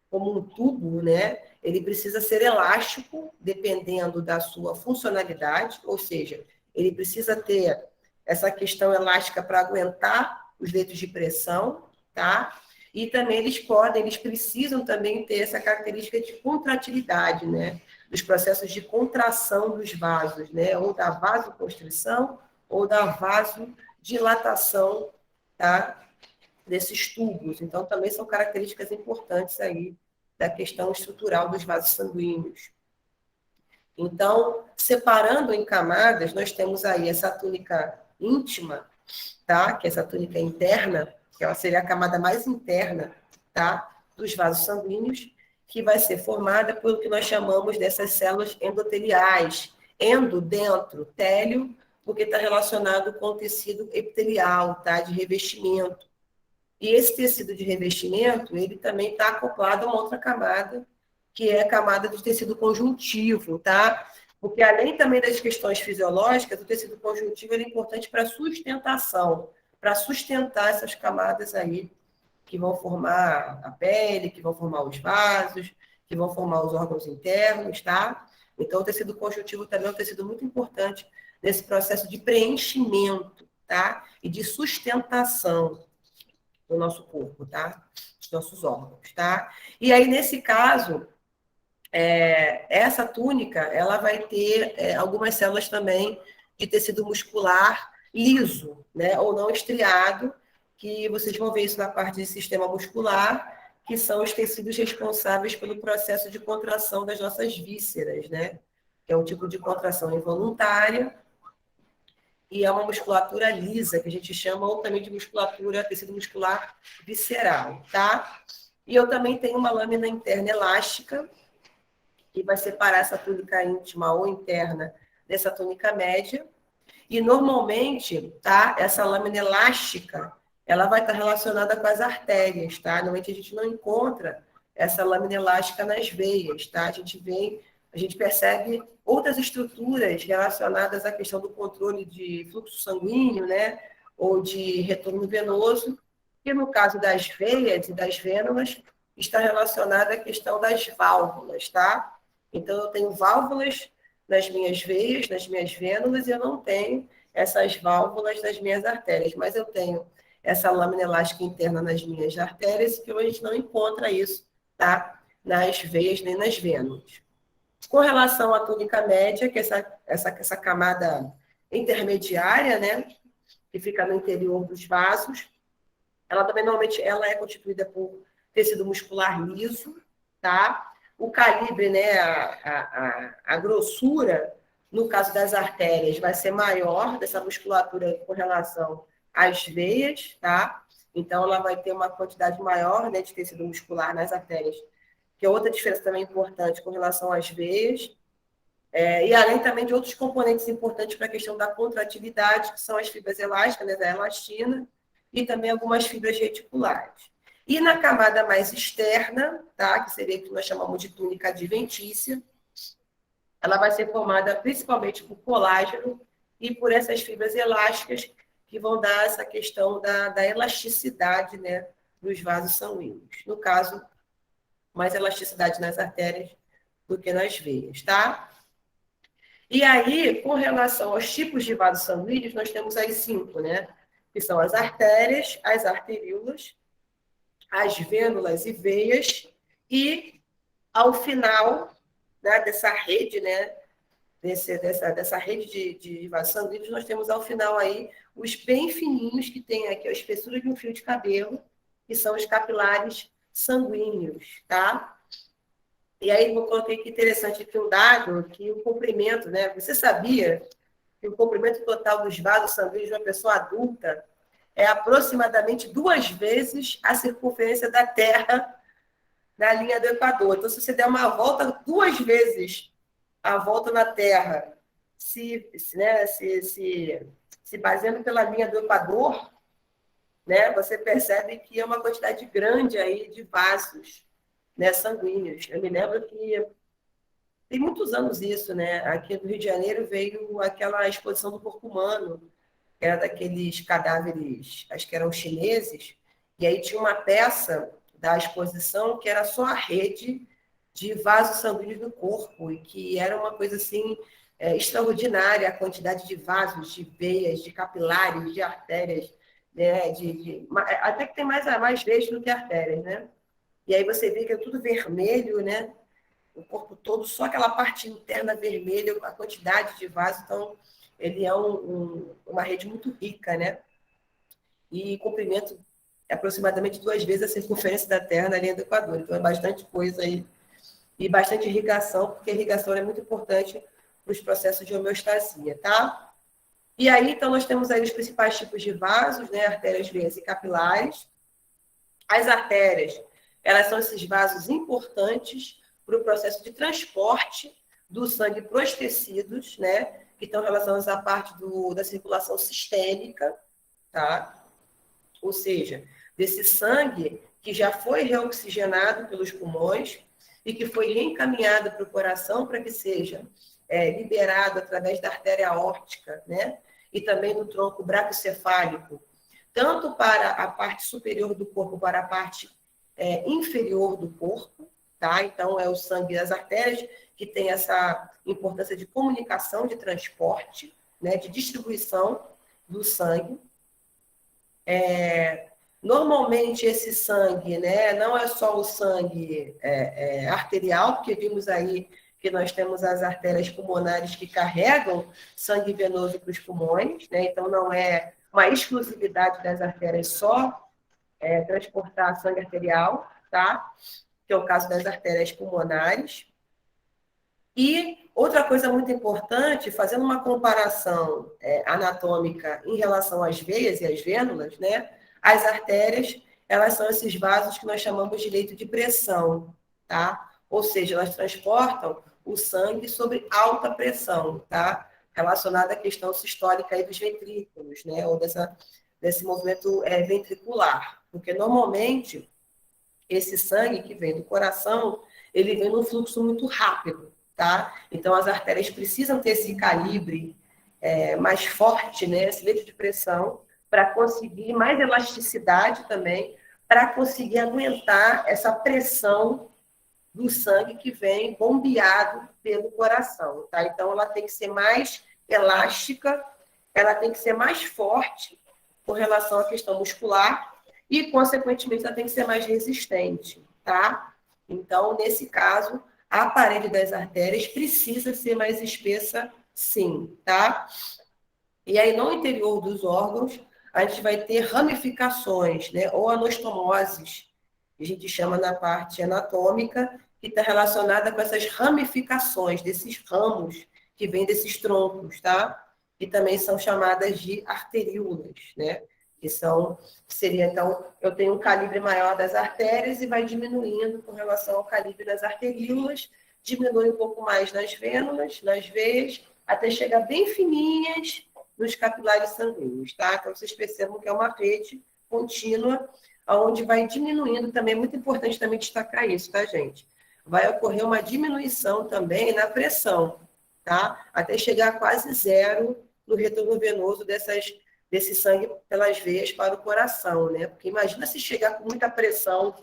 como um tubo, né, ele precisa ser elástico, dependendo da sua funcionalidade, ou seja, ele precisa ter essa questão elástica para aguentar os leitos de pressão, tá? E também eles precisam também ter essa característica de contratilidade, né? Dos processos de contração dos vasos, né? Ou da vasoconstrição ou da vasodilatação, tá? Desses tubos. Então, também são características importantes aí da questão estrutural dos vasos sanguíneos. Então, separando em camadas, nós temos aí essa túnica íntima, tá? Que é essa túnica interna, que ela seria a camada mais interna, tá? Dos vasos sanguíneos, que vai ser formada pelo que nós chamamos dessas células endoteliais. Endo, dentro, télio, porque está relacionado com o tecido epitelial, tá? De revestimento. E esse tecido de revestimento, ele também está acoplado a uma outra camada, que é a camada do tecido conjuntivo, tá? Porque além também das questões fisiológicas, o tecido conjuntivo é importante para a sustentação, para sustentar essas camadas aí que vão formar a pele, que vão formar os vasos, que vão formar os órgãos internos, tá? Então, o tecido conjuntivo também é um tecido muito importante nesse processo de preenchimento, tá? E de sustentação do nosso corpo, tá? Dos nossos órgãos, tá? E aí, nesse caso, essa túnica, ela vai ter algumas células também de tecido muscular liso, né? Ou não estriado, que vocês vão ver isso na parte de sistema muscular, que são os tecidos responsáveis pelo processo de contração das nossas vísceras, né? Que é um tipo de contração involuntária, e é uma musculatura lisa, que a gente chama, ou também de musculatura, tecido muscular visceral, tá? E eu também tenho uma lâmina interna elástica, que vai separar essa túnica íntima ou interna dessa túnica média. E, normalmente, tá? Essa lâmina elástica, ela vai estar relacionada com as artérias, tá? Normalmente, a gente não encontra essa lâmina elástica nas veias, tá? A gente percebe outras estruturas relacionadas à questão do controle de fluxo sanguíneo, né? Ou de retorno venoso, que no caso das veias e das vênulas, está relacionada à questão das válvulas, tá? Então, eu tenho válvulas nas minhas veias, nas minhas vênulas, e eu não tenho essas válvulas nas minhas artérias, mas eu tenho essa lâmina elástica interna nas minhas artérias, que a gente não encontra isso, tá? nas veias nem nas vênulas. Com relação à túnica média, que é essa camada intermediária, né, que fica no interior dos vasos, ela também normalmente ela é constituída por tecido muscular liso, tá? O calibre, né, a grossura, no caso das artérias, vai ser maior dessa musculatura com relação às veias, tá? Então, ela vai ter uma quantidade maior, né, de tecido muscular nas artérias, que é outra diferença também importante com relação às veias. E além também de outros componentes importantes para a questão da contratividade, que são as fibras elásticas, né, da elastina, e também algumas fibras reticulares. E na camada mais externa, tá, que seria o que nós chamamos de túnica adventícia, ela vai ser formada principalmente por colágeno e por essas fibras elásticas que vão dar essa questão da elasticidade, né, dos vasos sanguíneos. No caso, mais elasticidade nas artérias do que nas veias, tá? E aí, com relação aos tipos de vasos sanguíneos, nós temos aí 5, né? Que são as artérias, as arteríolas, as vênulas e veias, e ao final, né, dessa rede, né, dessa rede de vasos sanguíneos, nós temos ao final aí os bem fininhos, que tem aqui a espessura de um fio de cabelo, que são os capilares sanguíneos, tá? E aí eu coloquei que interessante aqui um dado, que o comprimento, né? Você sabia que o comprimento total dos vasos sanguíneos de uma pessoa adulta é aproximadamente 2 vezes a circunferência da Terra na linha do Equador. Então, se você der uma volta 2 vezes a volta na Terra, se baseando pela linha do Equador, né, você percebe que é uma quantidade grande aí de vasos, né, sanguíneos. Eu me lembro que tem muitos anos isso, né? Aqui no Rio de Janeiro veio aquela exposição do corpo humano, que era daqueles cadáveres, acho que eram chineses, e aí tinha uma peça da exposição que era só a rede de vasos sanguíneos do corpo, e que era uma coisa assim extraordinária, a quantidade de vasos, de veias, de capilares, de artérias, né? Até que tem mais veias do que artérias, né? E aí você vê que é tudo vermelho, né? O corpo todo, só aquela parte interna vermelha, a quantidade de vasos. Então, ele é uma rede muito rica, né? E comprimento é aproximadamente 2 vezes a circunferência da Terra na linha do Equador. Então, é bastante coisa aí. E bastante irrigação, porque a irrigação é muito importante para os processos de homeostasia, tá? E aí, então, nós temos aí os principais tipos de vasos, né? Artérias, veias e capilares. As artérias, elas são esses vasos importantes para o processo de transporte do sangue para os tecidos, né? Que estão relacionados à parte da circulação sistêmica, tá? Ou seja, desse sangue que já foi reoxigenado pelos pulmões e que foi reencaminhado para o coração para que seja liberado através da artéria aórtica, né? E também do tronco braquiocefálico, tanto para a parte superior do corpo, para a parte inferior do corpo, tá? Então, é o sangue das artérias que tem essa importância de comunicação, de transporte, né? De distribuição do sangue. Normalmente, esse sangue, né? Não é só o sangue arterial, porque vimos aí que nós temos as artérias pulmonares que carregam sangue venoso para os pulmões, né? Então, não é uma exclusividade das artérias só transportar sangue arterial, tá? Que é o caso das artérias pulmonares. E outra coisa muito importante, fazendo uma comparação anatômica em relação às veias e às vênulas, né? As artérias, elas são esses vasos que nós chamamos de leito de pressão, tá? Ou seja, elas transportam o sangue sob alta pressão, tá? Relacionada à questão sistólica aí dos ventrículos, né? Ou desse movimento ventricular. Porque, normalmente, esse sangue que vem do coração, ele vem num fluxo muito rápido, tá? Então, as artérias precisam ter esse calibre mais forte, né? Esse leito de pressão, para conseguir mais elasticidade também, para conseguir aguentar essa pressão do sangue que vem bombeado pelo coração, tá? Então, ela tem que ser mais elástica, ela tem que ser mais forte com relação à questão muscular e, consequentemente, ela tem que ser mais resistente, tá? Então, nesse caso, a parede das artérias precisa ser mais espessa, sim, tá? E aí, no interior dos órgãos, a gente vai ter ramificações, né? Ou anostomoses, que a gente chama na parte anatômica, que está relacionada com essas ramificações, desses ramos que vêm desses troncos, tá? Que também são chamadas de arteríolas, né? Seria, então, eu tenho um calibre maior das artérias e vai diminuindo com relação ao calibre das arteríolas, diminui um pouco mais nas vênulas, nas veias, até chegar bem fininhas nos capilares sanguíneos, tá? Então, vocês percebam que é uma rede contínua, onde vai diminuindo também, é muito importante também destacar isso, tá, gente? Vai ocorrer uma diminuição também na pressão, tá? Até chegar a quase zero no retorno venoso desse sangue pelas veias para o coração, né? Porque imagina se chegar com muita pressão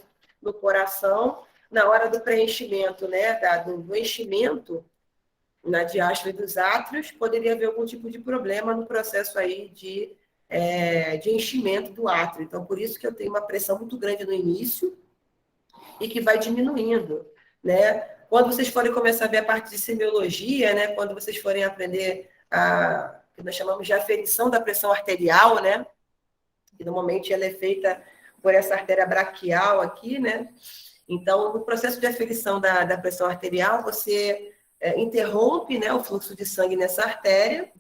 no coração, na hora do preenchimento, né? Do enchimento na diástole dos átrios, poderia haver algum tipo de problema no processo aí de enchimento do átrio. Então, por isso que eu tenho uma pressão muito grande no início e que vai diminuindo, né? Quando vocês forem começar a ver a parte de semiologia, né? Quando vocês forem aprender que nós chamamos de aferição da pressão arterial, né? Que normalmente ela é feita por essa artéria braquial aqui, né? Então, no processo de aferição da pressão arterial, você interrompe, né, o fluxo de sangue nessa artéria,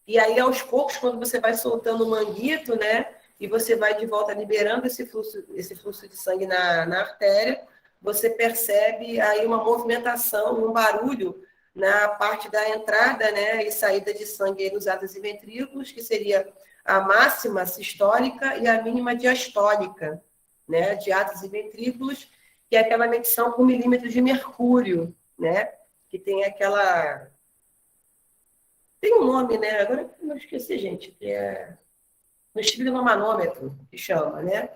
e aí, aos poucos, quando você vai soltando o manguito, né, e você vai de volta liberando esse fluxo de sangue na artéria, você percebe aí uma movimentação, um barulho na parte da entrada, né, e saída de sangue nos átrios e ventrículos, que seria a máxima sistólica e a mínima diastólica, né, de átrios e ventrículos, que é aquela medição por milímetros de mercúrio, né, que tem aquela... Tem um nome, né, agora eu não esqueci, gente, que é no esfigmomanômetro, que chama, né,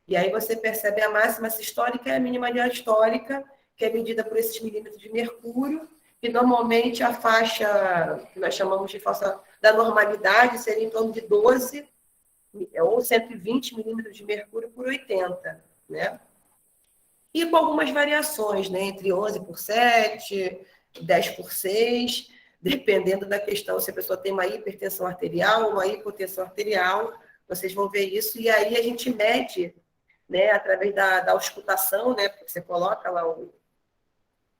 e aí você percebe a máxima sistólica e a mínima diastólica, que é medida por esses milímetros de mercúrio, e normalmente a faixa, que nós chamamos de faixa da normalidade, seria em torno de 12 ou 120 milímetros de mercúrio por 80, né? E com algumas variações, né? Entre 11 por 7, 10 por 6, dependendo da questão, se a pessoa tem uma hipertensão arterial ou uma hipotensão arterial, vocês vão ver isso, e aí a gente mede, né, através da auscultação, né, porque você coloca lá o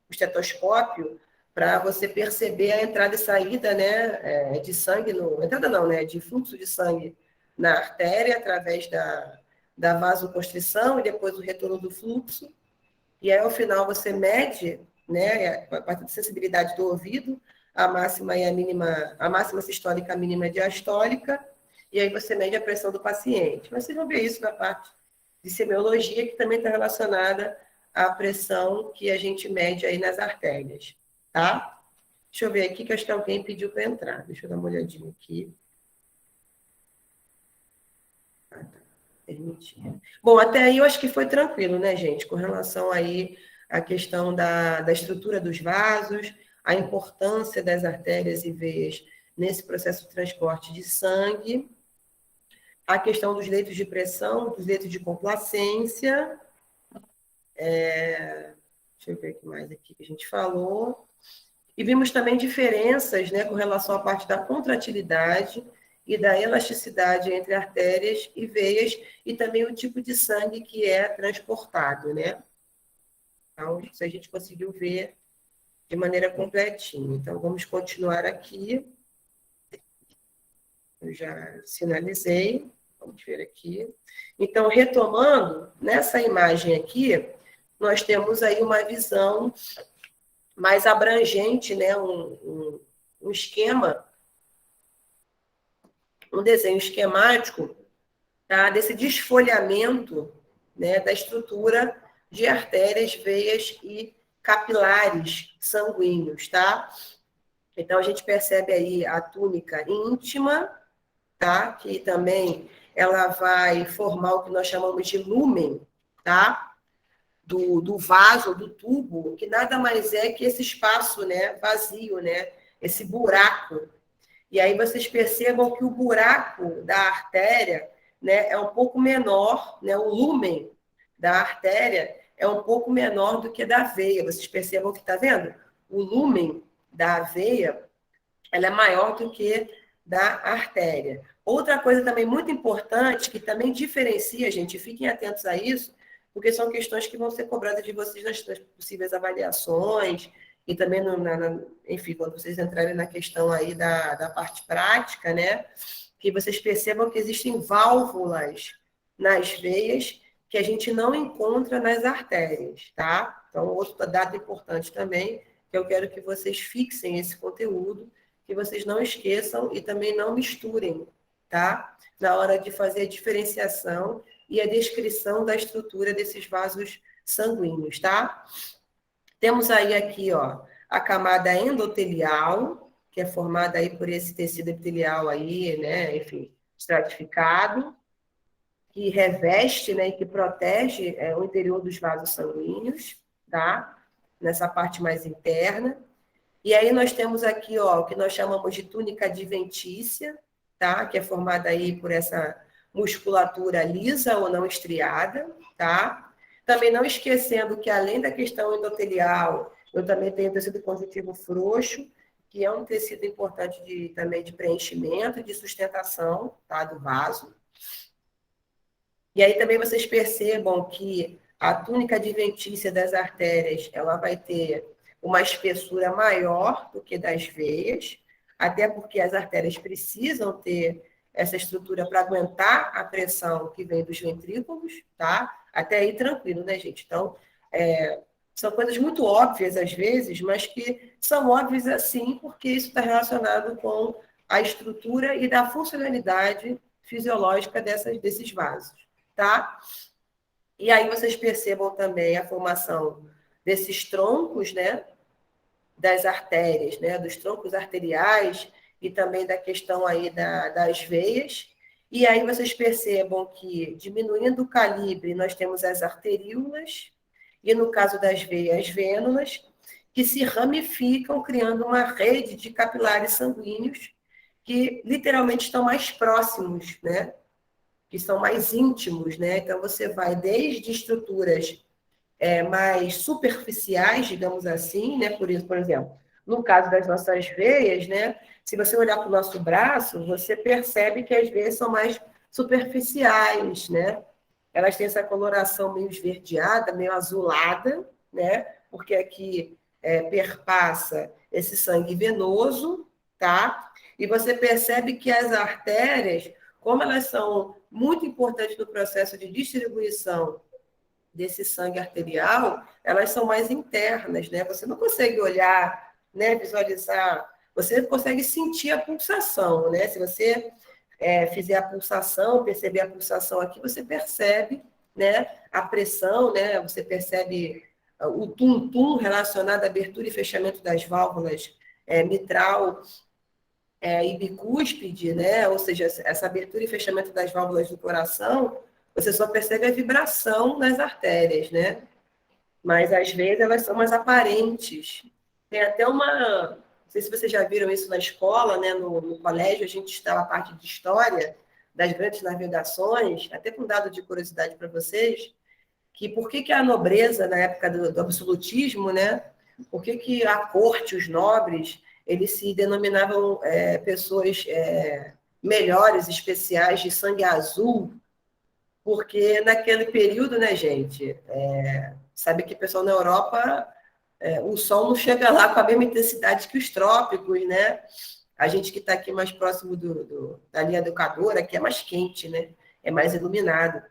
estetoscópio para você perceber a entrada e saída, né, de sangue, entrada não, né, de fluxo de sangue na artéria, através da vasoconstrição e depois o retorno do fluxo. E aí, ao final, você mede, né, a partir da sensibilidade do ouvido, a máxima e a mínima, a máxima sistólica, a mínima diastólica, e aí você mede a pressão do paciente. Mas vocês vão ver isso na parte de semiologia, que também está relacionada à pressão que a gente mede aí nas artérias, tá? Deixa eu ver aqui, que acho que alguém pediu para entrar. Deixa eu dar uma olhadinha aqui. Permitir. Bom, até aí eu acho que foi tranquilo, né, gente? Com relação aí à questão da estrutura dos vasos, a importância das artérias e veias nesse processo de transporte de sangue, a questão dos leitos de pressão, dos leitos de complacência. Deixa eu ver o que mais aqui que a gente falou. E vimos também diferenças, né, com relação à parte da contratilidade e da elasticidade entre artérias e veias, e também o tipo de sangue que é transportado, né? Então, isso a gente conseguiu ver de maneira completinha. Então, vamos continuar aqui. Eu já sinalizei. Vamos ver aqui. Então, retomando, nessa imagem aqui, nós temos aí uma visão mais abrangente, né? Um esquema, um desenho esquemático, tá? Desse desfolhamento, né, da estrutura de artérias, veias e capilares sanguíneos, tá? Então, a gente percebe aí a túnica íntima, tá? Que também ela vai formar o que nós chamamos de lúmen, tá? Do vaso, do tubo, que nada mais é que esse espaço, né, vazio, né? Esse buraco. E aí vocês percebam que o buraco da artéria, né, é um pouco menor, né, o lúmen da artéria é um pouco menor do que da veia. Vocês percebam que, está vendo? O lúmen da veia, ela é maior do que da artéria. Outra coisa também muito importante, que também diferencia, gente, fiquem atentos a isso, porque são questões que vão ser cobradas de vocês nas possíveis avaliações, e também, enfim, quando vocês entrarem na questão aí da parte prática, né? Que vocês percebam que existem válvulas nas veias que a gente não encontra nas artérias, tá? Então, outro dado importante também, que eu quero que vocês fixem esse conteúdo, que vocês não esqueçam e também não misturem, tá? Na hora de fazer a diferenciação e a descrição da estrutura desses vasos sanguíneos, tá? Temos aí aqui, ó, a camada endotelial, que é formada aí por esse tecido epitelial aí, né, enfim, estratificado, que reveste, né, e que protege o interior dos vasos sanguíneos, tá? Nessa parte mais interna. E aí nós temos aqui, ó, o que nós chamamos de túnica adventícia, tá? Que é formada aí por essa musculatura lisa ou não estriada, tá? Também não esquecendo que, além da questão endotelial, eu também tenho tecido conjuntivo frouxo, que é um tecido importante também de preenchimento, de sustentação, tá? Do vaso. E aí também vocês percebam que a túnica adventícia das artérias, ela vai ter uma espessura maior do que das veias, até porque as artérias precisam ter essa estrutura para aguentar a pressão que vem dos ventrículos, tá? Até aí tranquilo, né, gente? Então, são coisas muito óbvias às vezes, mas que são óbvias assim porque isso está relacionado com a estrutura e da funcionalidade fisiológica desses vasos, tá? E aí vocês percebam também a formação desses troncos, né? Das artérias, né? Dos troncos arteriais e também da questão aí das veias. E aí vocês percebam que, diminuindo o calibre, nós temos as arteríolas, e no caso das veias, as vênulas, que se ramificam, criando uma rede de capilares sanguíneos que literalmente estão mais próximos, né? Que são mais íntimos, né? Então, você vai desde estruturas mais superficiais, digamos assim, né? Por exemplo, no caso das nossas veias, né? Se você olhar para o nosso braço, você percebe que as veias são mais superficiais, né? Elas têm essa coloração meio esverdeada, meio azulada, né? Porque aqui perpassa esse sangue venoso, tá? E você percebe que as artérias, como elas são muito importantes no processo de distribuição desse sangue arterial, elas são mais internas, né? Você não consegue olhar, né, visualizar, você consegue sentir a pulsação, né? Se você fizer a pulsação, perceber a pulsação aqui, você percebe, né, a pressão, né? Você percebe o tum-tum relacionado à abertura e fechamento das válvulas mitral e bicúspide, né? Ou seja, essa abertura e fechamento das válvulas do coração, você só percebe a vibração nas artérias, né? Mas, às vezes, elas são mais aparentes. Tem até uma... Não sei se vocês já viram isso na escola, né? No colégio, a gente estava a parte de história das grandes navegações, até com dado de curiosidade para vocês, que por que a nobreza, na época do absolutismo, né? Por que a corte, os nobres, eles se denominavam pessoas melhores, especiais, de sangue azul, porque naquele período, né, gente, sabe que o pessoal na Europa, o sol não chega lá com a mesma intensidade que os trópicos, né? A gente que está aqui mais próximo da linha do Equador, aqui é mais quente, né? É mais iluminado.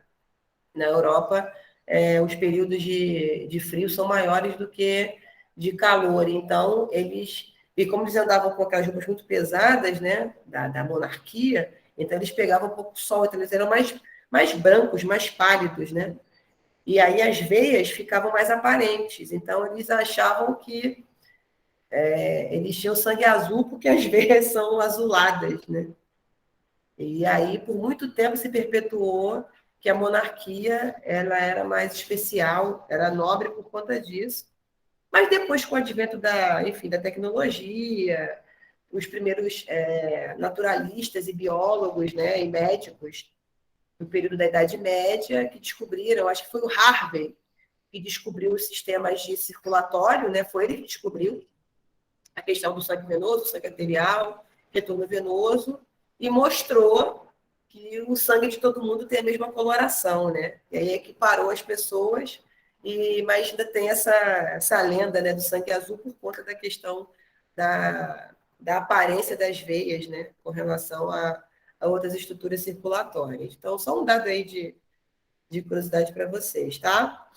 Na Europa, os períodos de frio são maiores do que de calor. Então, e como eles andavam com aquelas roupas muito pesadas, né, da monarquia, então eles pegavam um pouco de sol, então eles eram mais brancos, mais pálidos, né? E aí as veias ficavam mais aparentes. Então, eles achavam que eles tinham sangue azul porque as veias são azuladas, né? E aí, por muito tempo, se perpetuou que a monarquia ela era mais especial, era nobre por conta disso. Mas depois, com o advento da tecnologia, os primeiros naturalistas e biólogos, né, e médicos, no período da Idade Média, que descobriram, acho que foi o Harvey, que descobriu os sistemas de circulatório, né? Foi ele que descobriu a questão do sangue venoso, sangue arterial, retorno venoso, e mostrou que o sangue de todo mundo tem a mesma coloração, né? E aí equiparou as pessoas, mas ainda tem essa lenda, né, do sangue azul por conta da questão da aparência das veias, né, com relação a outras estruturas circulatórias. Então, só um dado aí de curiosidade para vocês, tá?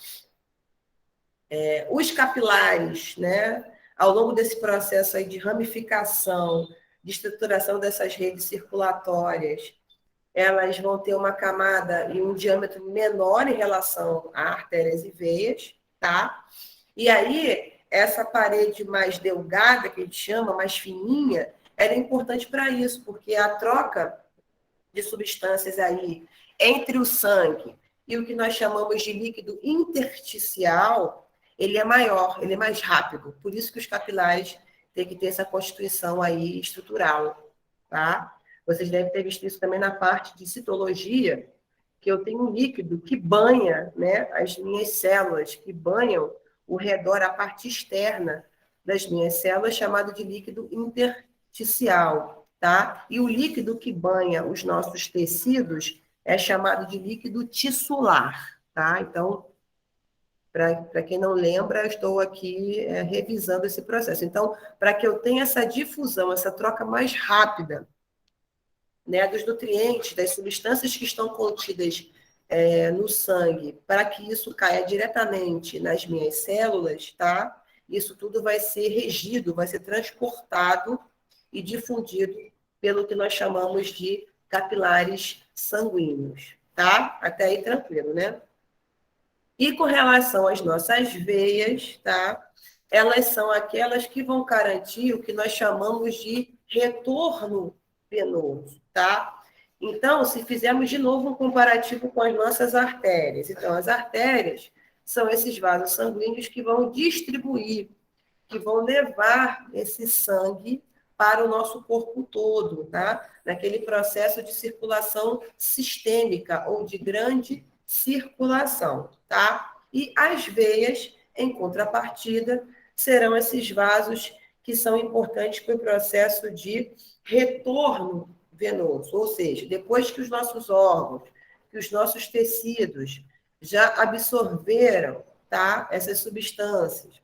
Os capilares, né, ao longo desse processo aí de ramificação, de estruturação dessas redes circulatórias, elas vão ter uma camada e um diâmetro menor em relação a artérias e veias, tá? E aí, essa parede mais delgada, que a gente chama, mais fininha, ela é importante para isso, porque a troca de substâncias aí entre o sangue e o que nós chamamos de líquido intersticial, ele é maior, ele é mais rápido. Por isso que os capilares têm que ter essa constituição aí estrutural, tá? Vocês devem ter visto isso também na parte de citologia, que eu tenho um líquido que banha, né, as minhas células, que banham o redor, a parte externa das minhas células, chamado de líquido intersticial, tá? E o líquido que banha os nossos tecidos é chamado de líquido tissular, tá? Então, para quem não lembra, eu estou aqui revisando esse processo. Então, para que eu tenha essa difusão, essa troca mais rápida, né, dos nutrientes, das substâncias que estão contidas no sangue, para que isso caia diretamente nas minhas células, tá? Isso tudo vai ser regido, vai ser transportado e difundido pelo que nós chamamos de capilares sanguíneos, tá? Até aí tranquilo, né? E com relação às nossas veias, tá? Elas são aquelas que vão garantir o que nós chamamos de retorno venoso, tá? Então, se fizermos de novo um comparativo com as nossas artérias, então as artérias são esses vasos sanguíneos que vão distribuir, que vão levar esse sangue para o nosso corpo todo, tá? Naquele processo de circulação sistêmica ou de grande circulação, tá? E as veias, em contrapartida, serão esses vasos que são importantes para o processo de retorno venoso, ou seja, depois que os nossos órgãos, que os nossos tecidos já absorveram, tá, essas substâncias,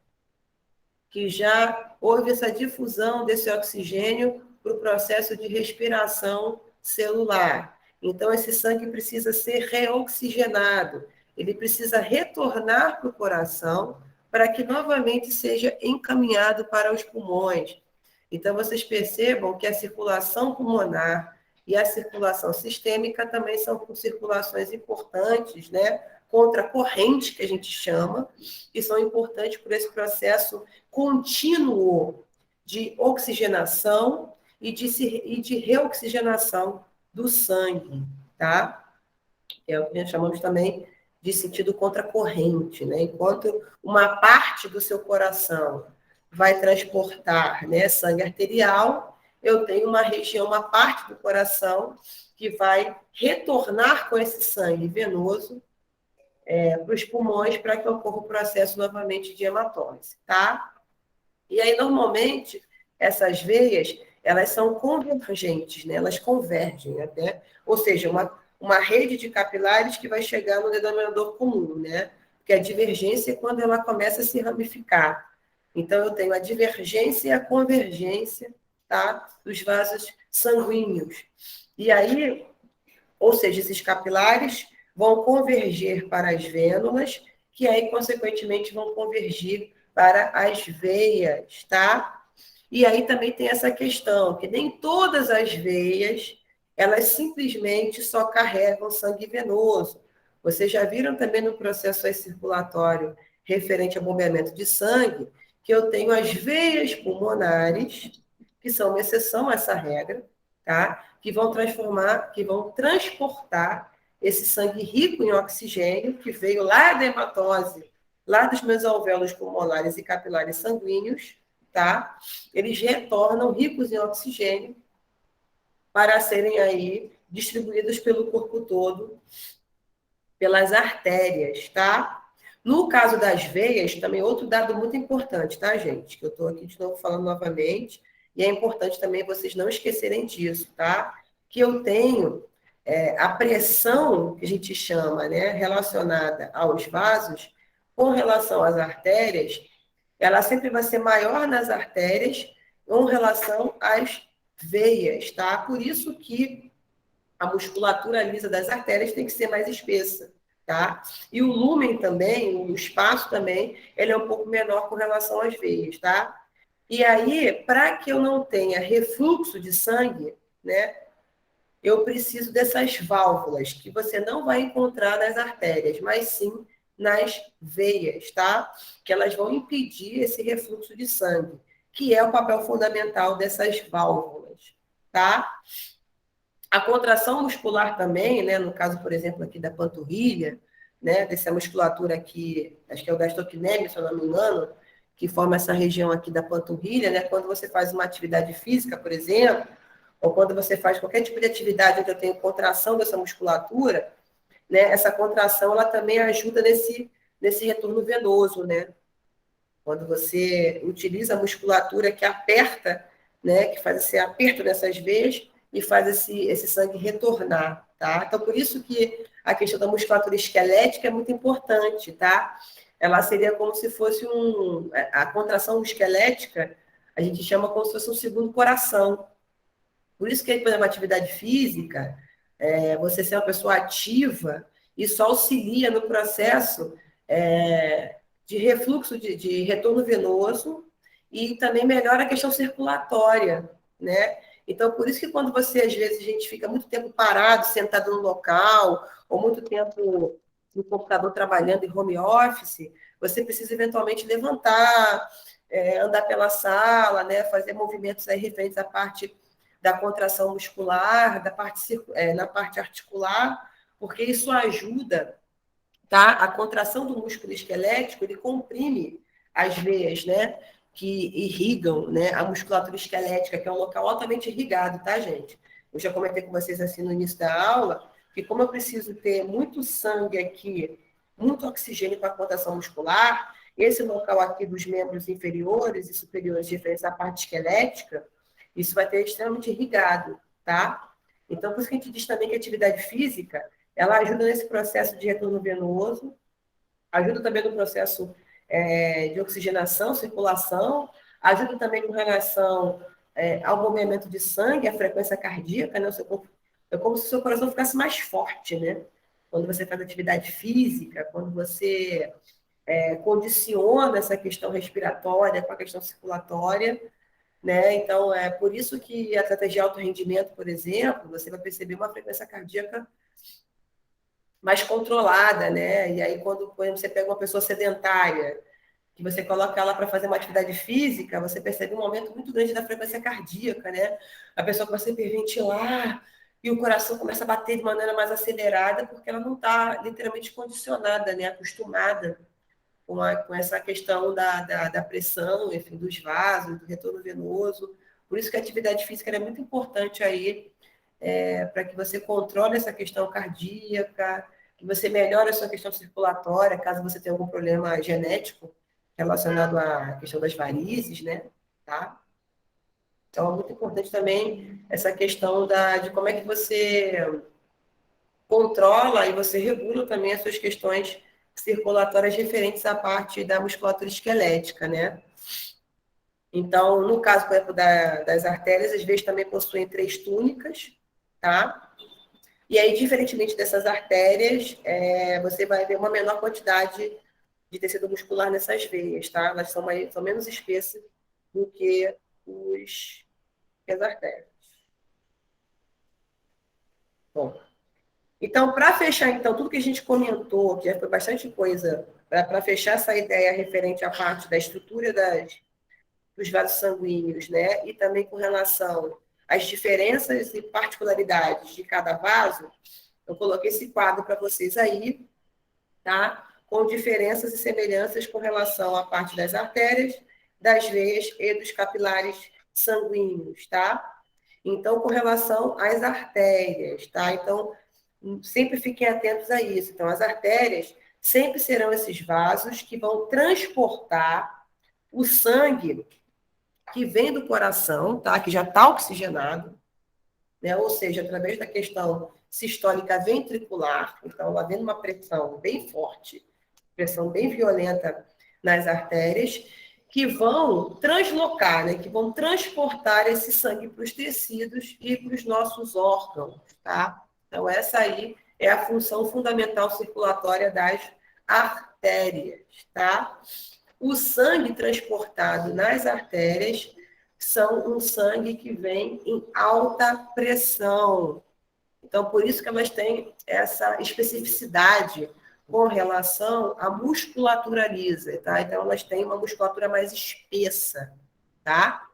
que já houve essa difusão desse oxigênio para o processo de respiração celular. Então, esse sangue precisa ser reoxigenado, ele precisa retornar para o coração para que novamente seja encaminhado para os pulmões. Então, vocês percebam que a circulação pulmonar e a circulação sistêmica também são circulações importantes, né? Contracorrente, que a gente chama, que são importantes por esse processo contínuo de oxigenação e de reoxigenação do sangue, tá? É o que nós chamamos também de sentido contracorrente, né? Enquanto uma parte do seu coração vai transportar, né, sangue arterial, eu tenho uma região, uma parte do coração que vai retornar com esse sangue venoso para os pulmões para que ocorra o processo novamente de hematólise, tá? E aí, normalmente, essas veias, elas são convergentes, né? Elas convergem até, ou seja, uma rede de capilares que vai chegar no denominador comum, né? Porque a divergência é quando ela começa a se ramificar. Então, eu tenho a divergência e a convergência, tá? Dos vasos sanguíneos. E aí, ou seja, esses capilares vão converger para as vênulas, que aí, consequentemente, vão convergir para as veias, tá? E aí também tem essa questão, que nem todas as veias, elas simplesmente só carregam sangue venoso. Vocês já viram também no processo circulatório referente ao bombeamento de sangue, que eu tenho as veias pulmonares, que são uma exceção a essa regra, tá? Que vão transportar esse sangue rico em oxigênio, que veio lá da hematose, lá dos meus alvéolos pulmonares e capilares sanguíneos, tá? Eles retornam ricos em oxigênio para serem aí distribuídos pelo corpo todo, pelas artérias, tá? No caso das veias, também outro dado muito importante, tá, gente? Que eu estou aqui de novo falando novamente, e é importante também vocês não esquecerem disso, tá? Que eu tenho a pressão, que a gente chama, né, relacionada aos vasos, com relação às artérias, ela sempre vai ser maior nas artérias com relação às veias, tá? Por isso que a musculatura lisa das artérias tem que ser mais espessa, tá? E o lúmen também, o espaço também, ele é um pouco menor com relação às veias, tá? E aí, para que eu não tenha refluxo de sangue, né, eu preciso dessas válvulas que você não vai encontrar nas artérias, mas sim nas veias, tá? Que elas vão impedir esse refluxo de sangue, que é o papel fundamental dessas válvulas, tá? A contração muscular também, né, no caso, por exemplo, aqui da panturrilha, né, dessa musculatura aqui, acho que é o gastrocnêmio, se eu não me engano, que forma essa região aqui da panturrilha, né, quando você faz uma atividade física, por exemplo, ou quando você faz qualquer tipo de atividade onde eu tenho contração dessa musculatura, né, essa contração, ela também ajuda nesse retorno venoso, né, quando você utiliza a musculatura que aperta, né, que faz esse aperto nessas veias e faz esse sangue retornar, tá? Então, por isso que a questão da musculatura esquelética é muito importante, tá? Ela seria como se fosse a contração esquelética, a gente chama como se fosse um segundo coração. Por isso que, por exemplo, a atividade física, você ser uma pessoa ativa, isso auxilia no processo de refluxo, de retorno venoso, e também melhora a questão circulatória, né? Então, por isso que quando você, às vezes, a gente fica muito tempo parado, sentado no local, ou muito tempo no computador trabalhando em home office, você precisa eventualmente levantar, andar pela sala, né? Fazer movimentos aí referentes à parte da contração muscular, na parte articular, porque isso ajuda, tá? A contração do músculo esquelético, ele comprime as veias, né? Que irrigam, né? A musculatura esquelética, que é um local altamente irrigado, tá, gente? Eu já comentei com vocês assim no início da aula, que como eu preciso ter muito sangue aqui, muito oxigênio para a contração muscular, esse local aqui dos membros inferiores e superiores, referentes à parte esquelética, isso vai ter extremamente irrigado, tá? Então, por isso que a gente diz também que a atividade física, ela ajuda nesse processo de retorno venoso, ajuda também no processo de oxigenação, circulação, ajuda também com relação ao movimento de sangue, à frequência cardíaca, né? É como se o seu coração ficasse mais forte, né? Quando você faz atividade física, quando você condiciona essa questão respiratória com a questão circulatória, né? Então, é por isso que atletas de alto rendimento, por exemplo, você vai perceber uma frequência cardíaca mais controlada, né? E aí, quando, por exemplo, você pega uma pessoa sedentária, que você coloca ela para fazer uma atividade física, você percebe um aumento muito grande da frequência cardíaca, né? A pessoa começa a hiperventilar e o coração começa a bater de maneira mais acelerada, porque ela não está literalmente condicionada, né? Acostumada com essa questão da pressão, enfim, dos vasos, do retorno venoso. Por isso que a atividade física é muito importante aí, para que você controle essa questão cardíaca, que você melhore a sua questão circulatória, caso você tenha algum problema genético relacionado à questão das varizes, né? Tá? Então, é muito importante também essa questão de como é que você controla e você regula também as suas questões circulatórias referentes à parte da musculatura esquelética, né? Então, no caso, por exemplo, das artérias, às vezes também possuem 3 túnicas, tá? E aí, diferentemente dessas artérias, você vai ver uma menor quantidade de tecido muscular nessas veias, tá? Elas são menos espessas do que as artérias. Bom, então, para fechar, então, tudo que a gente comentou, que já foi bastante coisa, para fechar essa ideia referente à parte da estrutura dos vasos sanguíneos, né? E também com relação às diferenças e particularidades de cada vaso, eu coloquei esse quadro para vocês aí, tá? Com diferenças e semelhanças com relação à parte das artérias, das veias e dos capilares sanguíneos, tá? Então, com relação às artérias, tá? Então, sempre fiquem atentos a isso. Então, as artérias sempre serão esses vasos que vão transportar o sangue que vem do coração, tá? Que já está oxigenado, né? Ou seja, através da questão sistólica ventricular, então, havendo uma pressão bem forte, pressão bem violenta nas artérias, que vão translocar, né? Que vão transportar esse sangue para os tecidos e para os nossos órgãos, tá? Então, essa aí é a função fundamental circulatória das artérias, tá? O sangue transportado nas artérias são um sangue que vem em alta pressão. Então, por isso que elas têm essa especificidade com relação à musculatura lisa, tá? Então, elas têm uma musculatura mais espessa, tá?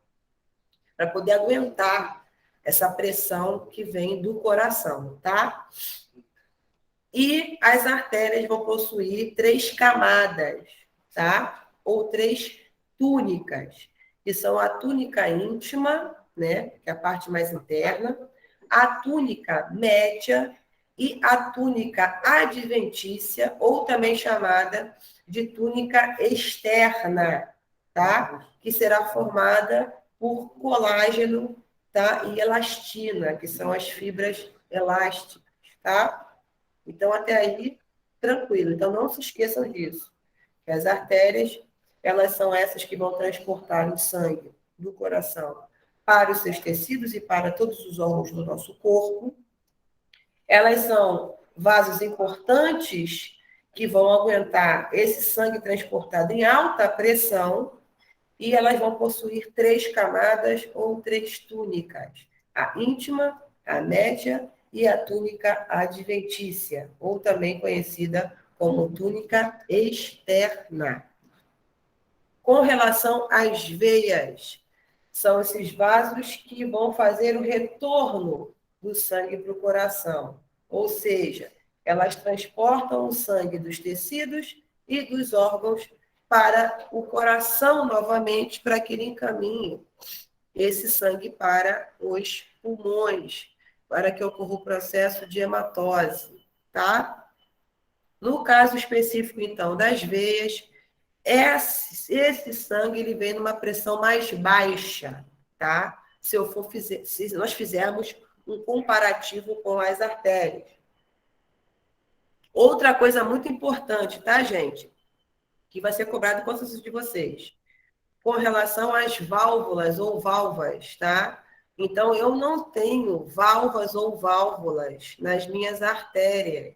Para poder aguentar essa pressão que vem do coração, tá? E as artérias vão possuir 3 camadas, tá? Ou 3 túnicas, que são a túnica íntima, né? Que é a parte mais interna, a túnica média e a túnica adventícia, ou também chamada de túnica externa, tá? Que será formada por colágeno, tá? E elastina, que são as fibras elásticas, tá? Então, até aí, tranquilo. Então, não se esqueçam disso. Que as artérias, elas são essas que vão transportar o sangue do coração para os seus tecidos e para todos os órgãos do nosso corpo. Elas são vasos importantes que vão aguentar esse sangue transportado em alta pressão e elas vão possuir 3 camadas ou 3 túnicas. A íntima, a média e a túnica adventícia, ou também conhecida como túnica externa. Com relação às veias, são esses vasos que vão fazer o retorno do sangue para o coração. Ou seja, elas transportam o sangue dos tecidos e dos órgãos para o coração novamente, para que ele encaminhe esse sangue para os pulmões, para que ocorra o processo de hematose, tá? No caso específico, então, das veias, esse sangue ele vem numa pressão mais baixa, tá? Se nós fizermos um comparativo com as artérias. Outra coisa muito importante, tá, gente? Que vai ser cobrado com consciência de vocês. Com relação às válvulas ou válvulas, tá? Então, eu não tenho valvas ou válvulas nas minhas artérias,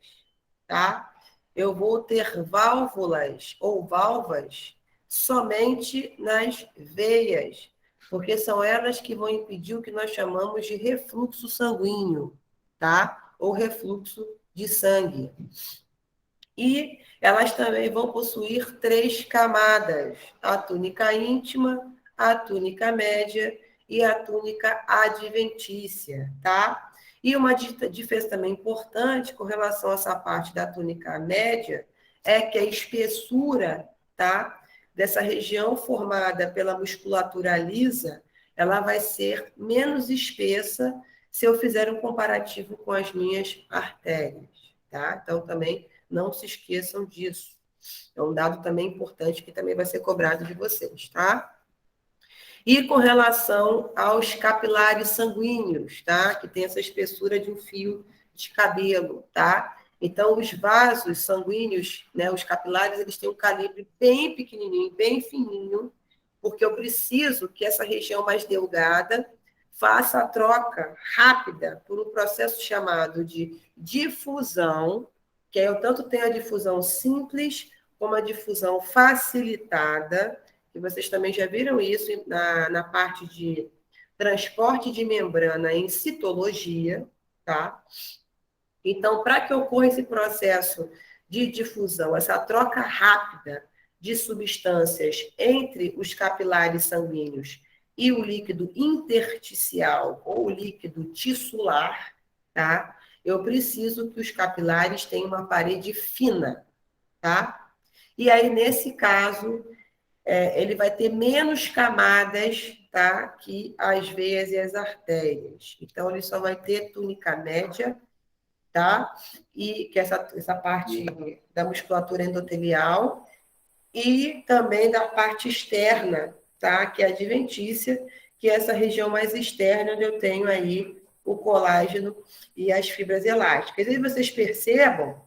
tá? Eu vou ter válvulas ou valvas somente nas veias, porque são elas que vão impedir o que nós chamamos de refluxo sanguíneo, tá? Ou refluxo de sangue. E elas também vão possuir 3 camadas: a túnica íntima, a túnica média e a túnica adventícia, tá? E uma diferença também importante com relação a essa parte da túnica média é que a espessura, tá, dessa região formada pela musculatura lisa, ela vai ser menos espessa se eu fizer um comparativo com as minhas artérias, tá? Então, também não se esqueçam disso. É um dado também importante que também vai ser cobrado de vocês, tá? E com relação aos capilares sanguíneos, tá? Que tem essa espessura de um fio de cabelo, tá? Então, os vasos sanguíneos, né, os capilares, eles têm um calibre bem pequenininho, bem fininho, porque eu preciso que essa região mais delgada faça a troca rápida por um processo chamado de difusão, que aí eu tanto tenho a difusão simples como a difusão facilitada, que vocês também já viram isso na parte de transporte de membrana em citologia, tá? Então, para que ocorra esse processo de difusão, essa troca rápida de substâncias entre os capilares sanguíneos e o líquido intersticial ou o líquido tissular, tá? Eu preciso que os capilares tenham uma parede fina, tá? E aí, nesse caso, ele vai ter menos camadas, tá? Que as veias e as artérias. Então, ele só vai ter túnica média tá? E que essa parte da musculatura endotelial e também da parte externa, tá? Que é a adventícia, que é essa região mais externa onde eu tenho aí o colágeno e as fibras elásticas. E vocês percebam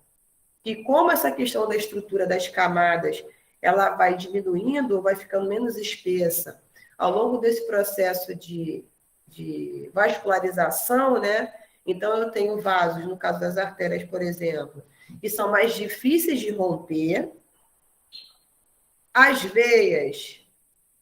que como essa questão da estrutura das camadas ela vai diminuindo, vai ficando menos espessa ao longo desse processo de vascularização, né? Então, eu tenho vasos, no caso das artérias, por exemplo, que são mais difíceis de romper. As veias,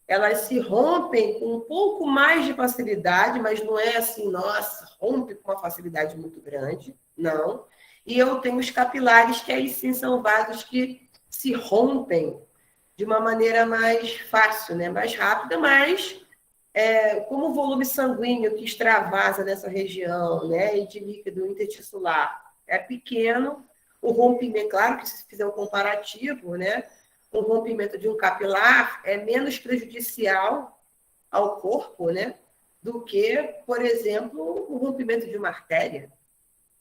elas se rompem com um pouco mais de facilidade, mas não é assim, nossa, rompe com uma facilidade muito grande, não. E eu tenho os capilares, que aí sim são vasos que se rompem de uma maneira mais fácil, né? Mais rápida, mas como o volume sanguíneo que extravasa nessa região, né, e de líquido intertissular é pequeno, o rompimento, claro que se fizer um comparativo, né, o rompimento de um capilar é menos prejudicial ao corpo, né, do que, por exemplo, o rompimento de uma artéria,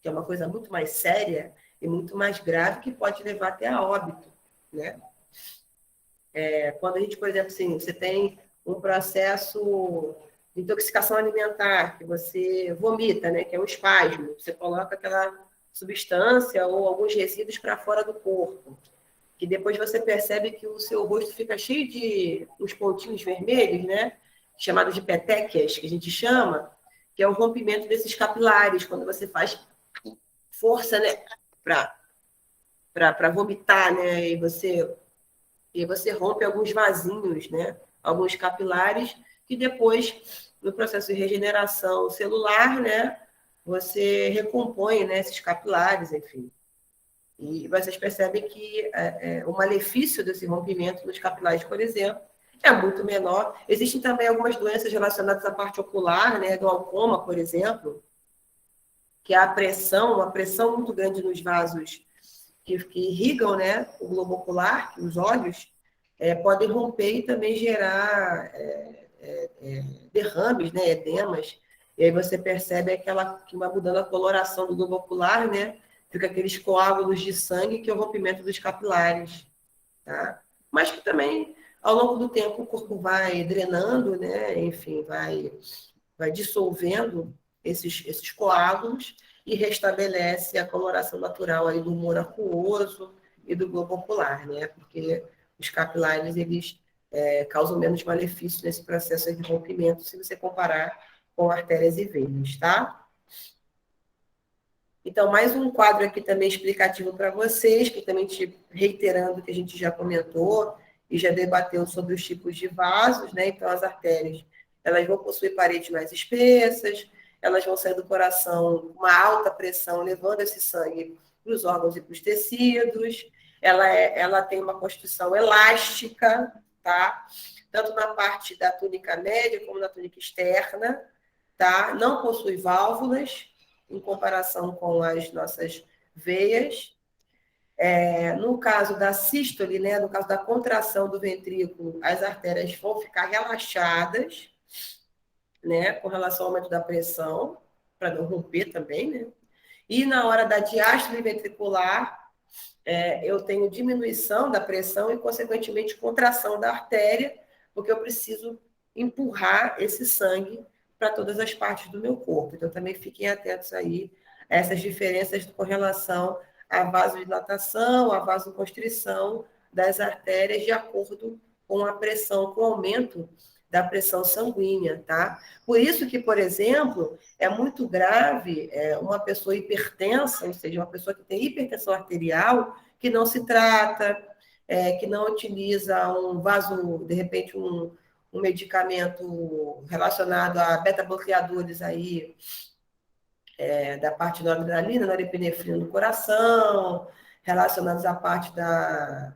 que é uma coisa muito mais séria e muito mais grave, que pode levar até a óbito, né? Quando a gente, por exemplo, assim, você tem um processo de intoxicação alimentar, que você vomita, né, que é um espasmo, você coloca aquela substância ou alguns resíduos para fora do corpo, que depois você percebe que o seu rosto fica cheio de uns pontinhos vermelhos, né, chamados de petequias, que a gente chama, que é o rompimento desses capilares, quando você faz força, né, para vomitar, né, e você rompe alguns vasinhos, né, alguns capilares, que depois, no processo de regeneração celular, né, você recompõe, né, esses capilares, enfim. E vocês percebem que o malefício desse rompimento nos capilares, por exemplo, é muito menor. Existem também algumas doenças relacionadas à parte ocular, né, glaucoma, por exemplo, que é uma pressão muito grande nos vasos que irrigam, né, o globo ocular, os olhos, podem romper e também gerar derrames, né, edemas. E aí você percebe que vai mudando a coloração do globo ocular, né? Fica aqueles coágulos de sangue, que é o rompimento dos capilares. Tá? Mas que também, ao longo do tempo, o corpo vai drenando, né? Enfim, vai dissolvendo esses coágulos e restabelece a coloração natural aí do humor aquoso e do globo ocular, né? Porque os capilares, eles causam menos malefício nesse processo de rompimento, se você comparar com artérias e veias, tá? Então, mais um quadro aqui também explicativo para vocês, que também reiterando o que a gente já comentou e já debateu sobre os tipos de vasos, né? Então, as artérias, elas vão possuir paredes mais espessas, elas vão sair do coração com uma alta pressão, levando esse sangue para os órgãos e para os tecidos. Ela tem uma constituição elástica, tá? Tanto na parte da túnica média como na túnica externa, tá? Não possui válvulas, em comparação com as nossas veias. No caso da sístole, né, no caso da contração do ventrículo, as artérias vão ficar relaxadas, né, com relação ao aumento da pressão, para não romper também, né? E na hora da diástole ventricular, eu tenho diminuição da pressão e, consequentemente, contração da artéria, porque eu preciso empurrar esse sangue para todas as partes do meu corpo. Então, também fiquem atentos aí a essas diferenças com relação à vasodilatação, à vasoconstrição das artérias, de acordo com a pressão, com o aumento da pressão sanguínea, tá? Por isso que, por exemplo, é muito grave uma pessoa hipertensa, ou seja, uma pessoa que tem hipertensão arterial, que não se trata, que não utiliza de repente, um medicamento relacionado a beta-bloqueadores aí, da parte da noradrenalina, norepinefrina no coração, relacionados à parte da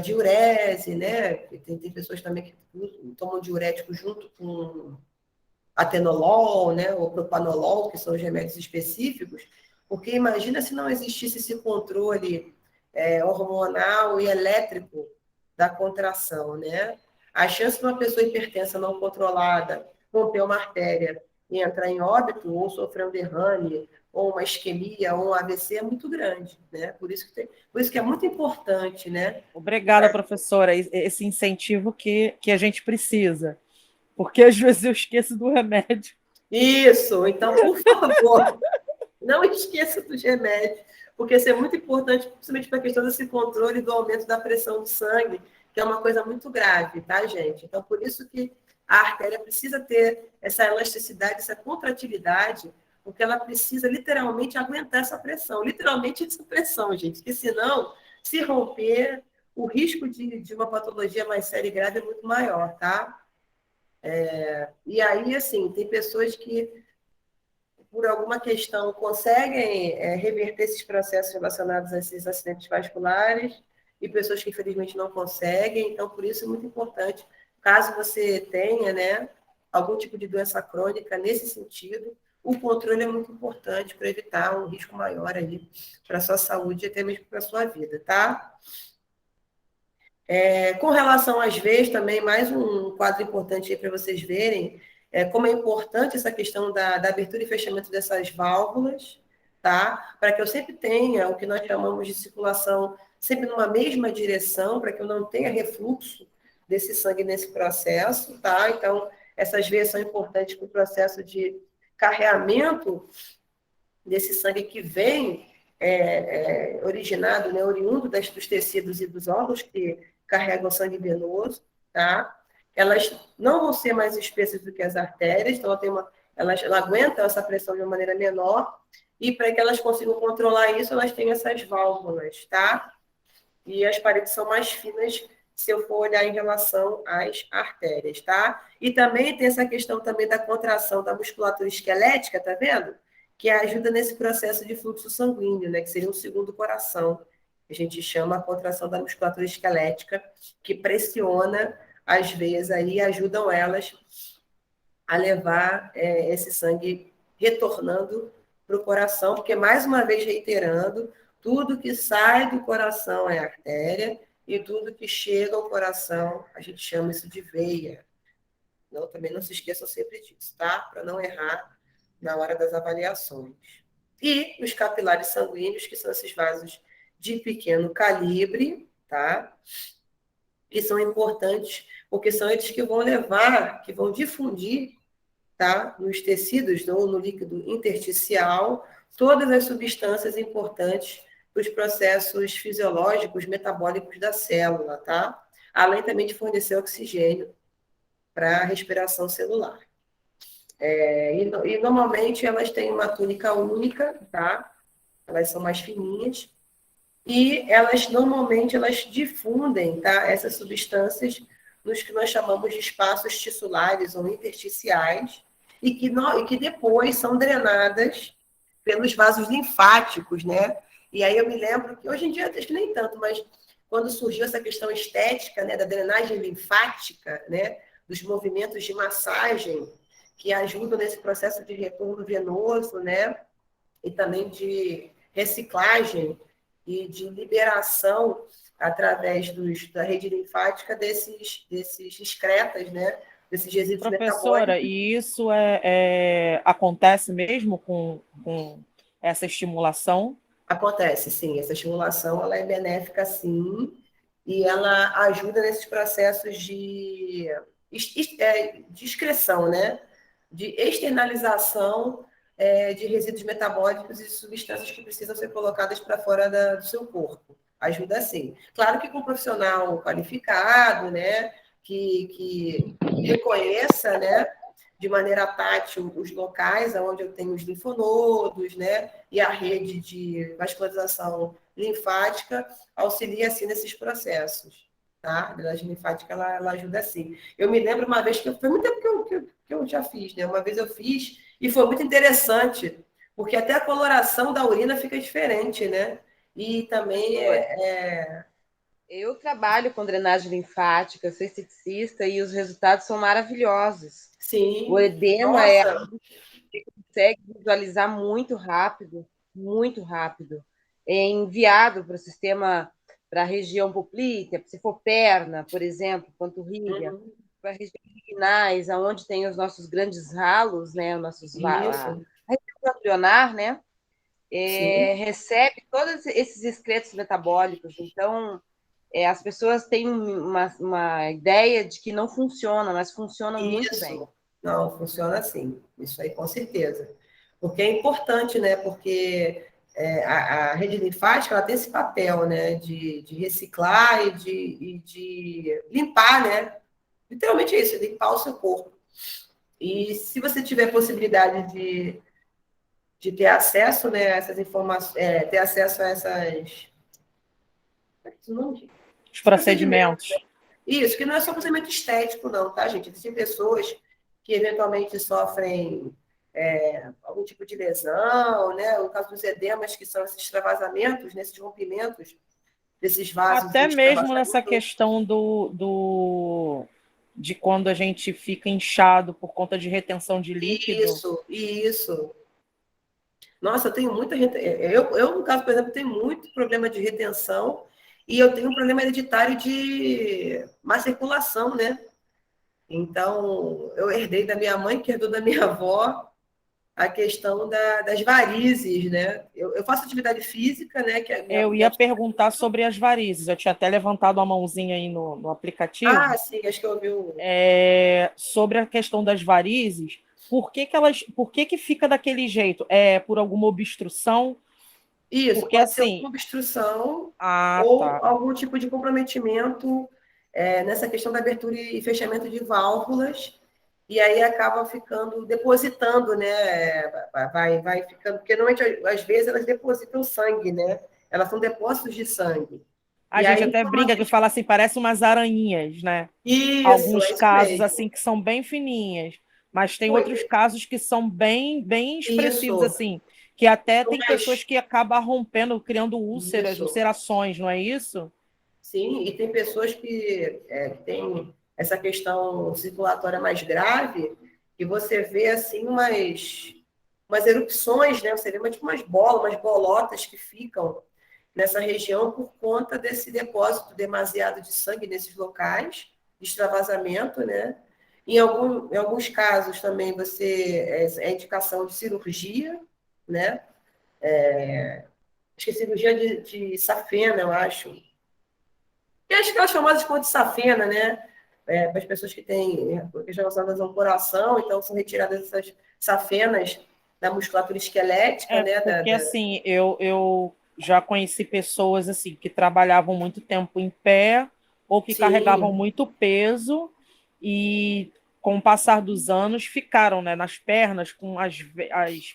diurese, né? Tem pessoas também que tomam diurético junto com atenolol, né? Ou propanolol, que são os remédios específicos, porque imagina se não existisse esse controle hormonal e elétrico da contração, né? A chance de uma pessoa hipertensa não controlada romper uma artéria e entrar em óbito, ou sofrer um derrame, ou uma isquemia, ou um AVC é muito grande, né? Por isso que é muito importante, né? Obrigada, professora, esse incentivo que a gente precisa, porque às vezes eu esqueço do remédio. Isso, então, por favor, não esqueça dos remédios, porque isso é muito importante, principalmente para a questão desse controle do aumento da pressão do sangue, que é uma coisa muito grave, tá, gente? Então, por isso que a artéria precisa ter essa elasticidade, essa contratilidade, porque ela precisa literalmente aguentar essa pressão, literalmente essa pressão, gente, porque senão, se romper, o risco de uma patologia mais séria e grave é muito maior, tá? E aí, assim, tem pessoas que, por alguma questão, conseguem reverter esses processos relacionados a esses acidentes vasculares e pessoas que, infelizmente, não conseguem. Então, por isso é muito importante, caso você tenha, né, algum tipo de doença crônica nesse sentido, o controle é muito importante para evitar um risco maior aí para a sua saúde e até mesmo para a sua vida, tá? Com relação às veias, também, mais um quadro importante aí para vocês verem como é importante essa questão da abertura e fechamento dessas válvulas, tá? Para que eu sempre tenha o que nós chamamos de circulação sempre numa mesma direção, para que eu não tenha refluxo desse sangue nesse processo, tá? Então, essas veias são importantes para o processo de carreamento desse sangue que vem originado, né, oriundo dos tecidos e dos órgãos que carregam sangue venoso, tá? Elas não vão ser mais espessas do que as artérias, então elas aguentam essa pressão de uma maneira menor, e para que elas consigam controlar isso, elas têm essas válvulas, tá? E as paredes são mais finas se eu for olhar em relação às artérias, tá? E também tem essa questão também da contração da musculatura esquelética, tá vendo? Que ajuda nesse processo de fluxo sanguíneo, né? Que seria um segundo coração. A gente chama a contração da musculatura esquelética, que pressiona as veias aí e ajudam elas a levar esse sangue retornando para o coração, porque, mais uma vez, reiterando, tudo que sai do coração é artéria e tudo que chega ao coração, a gente chama isso de veia. Então, também não se esqueçam sempre disso, tá? Para não errar na hora das avaliações. E os capilares sanguíneos, que são esses vasos de pequeno calibre, tá? Que são importantes, porque são eles que vão levar, que vão difundir, tá? Nos tecidos ou no líquido intersticial, todas as substâncias importantes para os processos fisiológicos, metabólicos da célula, tá? Além também de fornecer oxigênio para a respiração celular. E normalmente elas têm uma túnica única, tá? Elas são mais fininhas, e normalmente elas difundem, tá? Essas substâncias nos que nós chamamos de espaços tissulares ou intersticiais, e que depois são drenadas pelos vasos linfáticos, né? E aí eu me lembro que hoje em dia, acho que nem tanto, mas quando surgiu essa questão estética, né, da drenagem linfática, né, dos movimentos de massagem que ajudam nesse processo de retorno venoso, né, e também de reciclagem e de liberação através da rede linfática desses excretas, né, desses resíduos Professora, metabólicos. e isso acontece mesmo com essa estimulação? Acontece, sim. Essa estimulação ela é benéfica, sim, e ela ajuda nesses processos de excreção, né? De externalização de resíduos metabólicos e substâncias que precisam ser colocadas para fora do seu corpo. Ajuda, sim. Claro que com um profissional qualificado, né? Que reconheça, né? De maneira tátil os locais onde eu tenho os linfonodos, né? E a rede de vascularização linfática auxilia, assim, nesses processos, tá? A drenagem linfática, ela ajuda, assim. Eu me lembro uma vez, foi muito tempo que eu já fiz, né? Uma vez eu fiz, e foi muito interessante, porque até a coloração da urina fica diferente, né? E também Eu trabalho com drenagem linfática, sou esteticista e os resultados são maravilhosos. Sim. O edema você consegue visualizar muito rápido, muito rápido. É enviado para o sistema, para a região poplítea, se for perna, por exemplo, panturrilha, para regiões inguinais, onde tem os nossos grandes ralos, né, os nossos a região ganglionar, né? recebe todos esses excretos metabólicos. Então, as pessoas têm uma ideia de que não funciona, mas funciona muito bem. Não, funciona assim. Isso aí, com certeza. Porque é importante, né? Porque a rede linfática ela tem esse papel, né? De reciclar e de limpar, né? Literalmente é isso, limpar o seu corpo. E se você tiver possibilidade de ter acesso, né, a essas informações, ter acesso a essas... Os procedimentos. Isso, que não é só procedimento estético, não, tá, gente? Existem pessoas que eventualmente sofrem algum tipo de lesão, né? No caso dos edemas, que são esses extravasamentos, né? Esses rompimentos desses vasos. Até mesmo nessa questão de quando a gente fica inchado por conta de retenção de líquido. Isso. Nossa, eu tenho muita gente. Eu, no caso, por exemplo, tenho muito problema de retenção e eu tenho um problema hereditário de má circulação, né? Então, eu herdei da minha mãe, que herdou da minha avó, a questão das varizes, né? Eu faço atividade física, né? Eu ia perguntar sobre as varizes. Eu tinha até levantado a mãozinha aí no aplicativo. Ah, sim, acho que eu vi sobre a questão das varizes. Por que fica daquele jeito? É por alguma obstrução? Isso, porque, pode ser alguma obstrução ou algum tipo de comprometimento nessa questão da abertura e fechamento de válvulas, e aí acaba ficando, depositando, né? Vai ficando, porque normalmente, às vezes, elas depositam sangue, né? Elas são depósitos de sangue. A gente até brinca que fala assim, parece umas aranhinhas, né? Isso, alguns casos mesmo. assim que são bem fininhas, mas tem outros casos que são bem expressivos, assim, que até tem pessoas que acabam rompendo, criando úlceras, ulcerações, não é isso? Sim, e tem pessoas que têm essa questão circulatória mais grave, e você vê assim umas erupções, né? Você vê umas bolas, umas bolotas que ficam nessa região por conta desse depósito demasiado de sangue nesses locais, de extravasamento, né? Em alguns casos também é indicação de cirurgia, né? Acho que é cirurgia de safena, eu acho. E acho que elas famosas de safena, né? Para as pessoas que têm questão relacionada ao coração, então são retiradas essas safenas da musculatura esquelética, né? Porque assim, eu já conheci pessoas assim que trabalhavam muito tempo em pé ou que carregavam muito peso e com o passar dos anos ficaram, né, nas pernas com as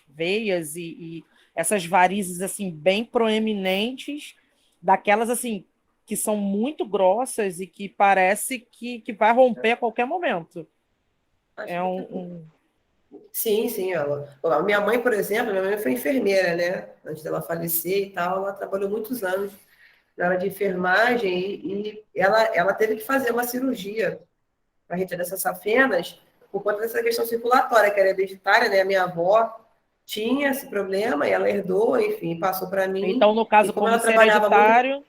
veias e essas varizes assim bem proeminentes, daquelas assim que são muito grossas e que parece que vai romper a qualquer momento. Sim. A minha mãe, por exemplo, minha mãe foi enfermeira, né? Antes dela falecer e tal, ela trabalhou muitos anos na área de enfermagem e ela teve que fazer uma cirurgia para retirar dessas safenas por conta dessa questão circulatória, que era hereditária, né? A minha avó tinha esse problema e ela herdou, enfim, passou para mim. Então, no caso, como ser hereditário,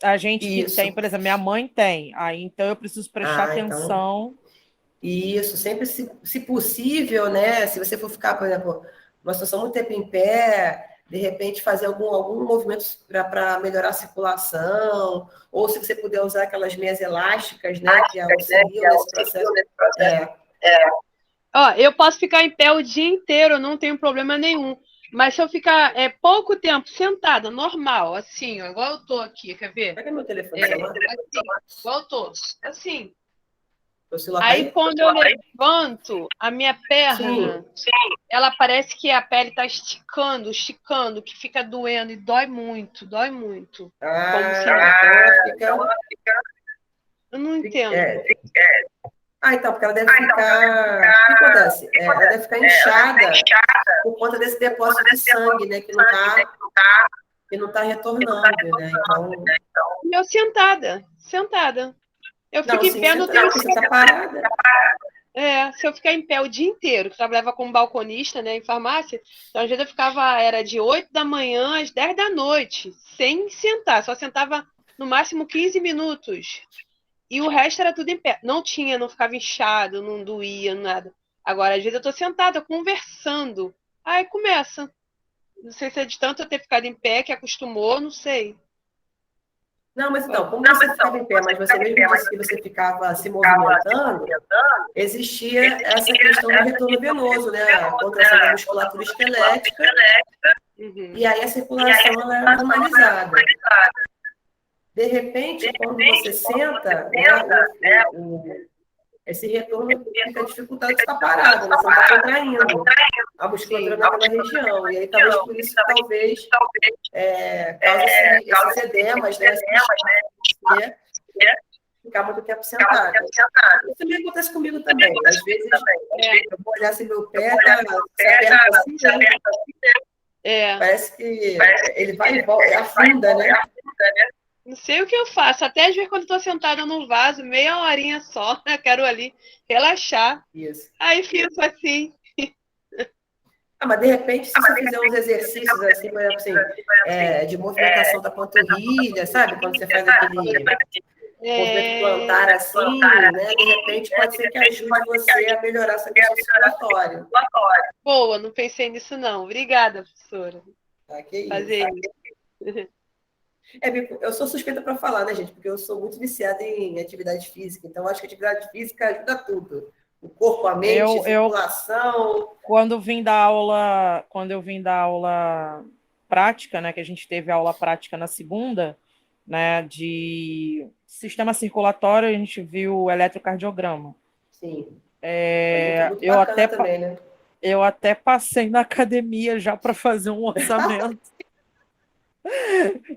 a gente que tem, por exemplo, minha mãe tem, aí então eu preciso prestar atenção. Então... Isso, sempre, se possível, né? Se você for ficar, por exemplo, uma situação muito tempo em pé, de repente fazer algum movimento para melhorar a circulação, ou se você puder usar aquelas meias elásticas, né? Que auxiliam nesse processo. Eu posso ficar em pé o dia inteiro, não tenho problema nenhum. Mas se eu ficar pouco tempo sentada, normal, assim, ó, igual eu tô aqui, quer ver? Pega meu telefone. Assim, igual eu tô, assim. Aí quando eu levanto, a minha perna, ela parece que a pele está esticando, que fica doendo e dói muito. Eu não entendo. Então, porque ela deve ficar... O que acontece? Ela deve ficar inchada por conta desse depósito de sangue, né? Que não está retornando, né? Então... E eu sentada. Eu fico em pé, não tenho... Você tá parada. Se eu ficar em pé o dia inteiro, que eu trabalhava como balconista, né, em farmácia, então às vezes era de 8 da manhã às 10 da noite, sem sentar, só sentava no máximo 15 minutos. E o resto era tudo em pé. Não ficava inchado, não doía, nada. Agora, às vezes eu tô sentada, conversando. Aí começa. Não sei se é de tanto eu ter ficado em pé que acostumou, não sei. Não, mas então, como você ficava em pé, mas você mesmo disse que você ficava se movimentando, existia essa questão do retorno venoso, né? A contração da musculatura esquelética, e aí a circulação ela é normalizada. De repente, quando você senta, né, esse retorno fica dificultado de estar parado, né? Você está contraindo a musculatura naquela região. E aí, talvez por isso, talvez, cause esses edemas, né? Ficar muito tempo sentado. Isso também acontece comigo também. Às vezes, eu vou olhar assim, meu pé, se aperta assim, né? Parece que ele vai e volta, afunda, né? Não sei o que eu faço. Até às vezes, quando estou sentada num vaso, meia horinha só, né? Quero ali relaxar. Isso. Aí fico assim. Mas de repente, se você fizer uns exercícios assim, por exemplo, assim, de movimentação da panturrilha, sabe? Quando você faz aquele movimento plantar assim, né? De repente pode ser que ajude você a melhorar essa questão circulatória. Boa, não pensei nisso não. Obrigada, professora. Que isso. Fazer isso. Eu sou suspeita para falar, né, gente? Porque eu sou muito viciada em atividade física. Então, acho que a atividade física ajuda tudo. O corpo, a mente, a circulação. Quando eu vim da aula prática, né, que a gente teve aula prática na segunda, né, de sistema circulatório, a gente viu o eletrocardiograma. Sim. Muito eu até também, né? Eu até passei na academia já para fazer um orçamento.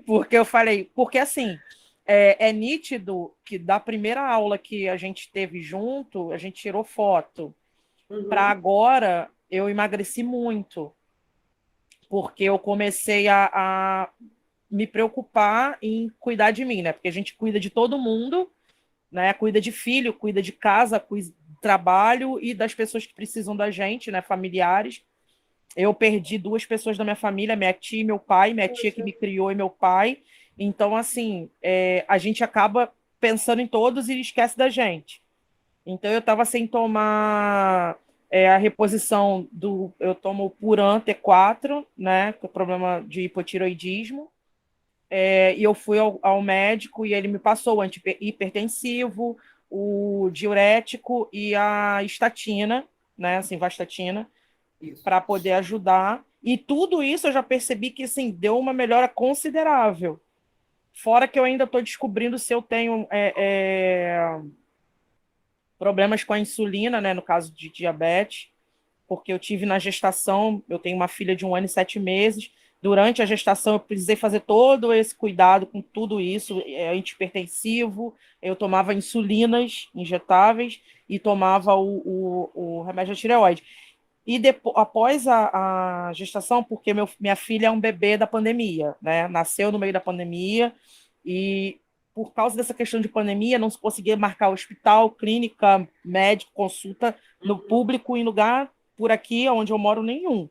Porque eu falei, porque assim, é nítido que da primeira aula que a gente teve junto, a gente tirou foto. Para agora, eu emagreci muito. Porque eu comecei a me preocupar em cuidar de mim, né? Porque a gente cuida de todo mundo, né? Cuida de filho, cuida de casa, cuida de trabalho e das pessoas que precisam da gente, né? Familiares. Eu perdi 2 pessoas da minha família, minha tia e meu pai, minha tia que me criou e meu pai. Então, assim, a gente acaba pensando em todos e esquece da gente. Então, eu estava sem tomar a reposição eu tomo Puran T4, né, com problema de hipotiroidismo, e eu fui ao médico e ele me passou o antihipertensivo, o diurético e a estatina, né, assim, vastatina, para poder ajudar. E tudo isso eu já percebi que assim, deu uma melhora considerável. Fora que eu ainda estou descobrindo se eu tenho problemas com a insulina, né, no caso de diabetes, porque eu tive na gestação, eu tenho uma filha de 1 ano e 7 meses. Durante a gestação, eu precisei fazer todo esse cuidado com tudo isso, antihipertensivo, eu tomava insulinas injetáveis e tomava o remédio da tireoide. E depois, após a gestação, porque minha filha é um bebê da pandemia, né? Nasceu no meio da pandemia e por causa dessa questão de pandemia não se conseguia marcar hospital, clínica, médico, consulta no público em lugar por aqui onde eu moro nenhum.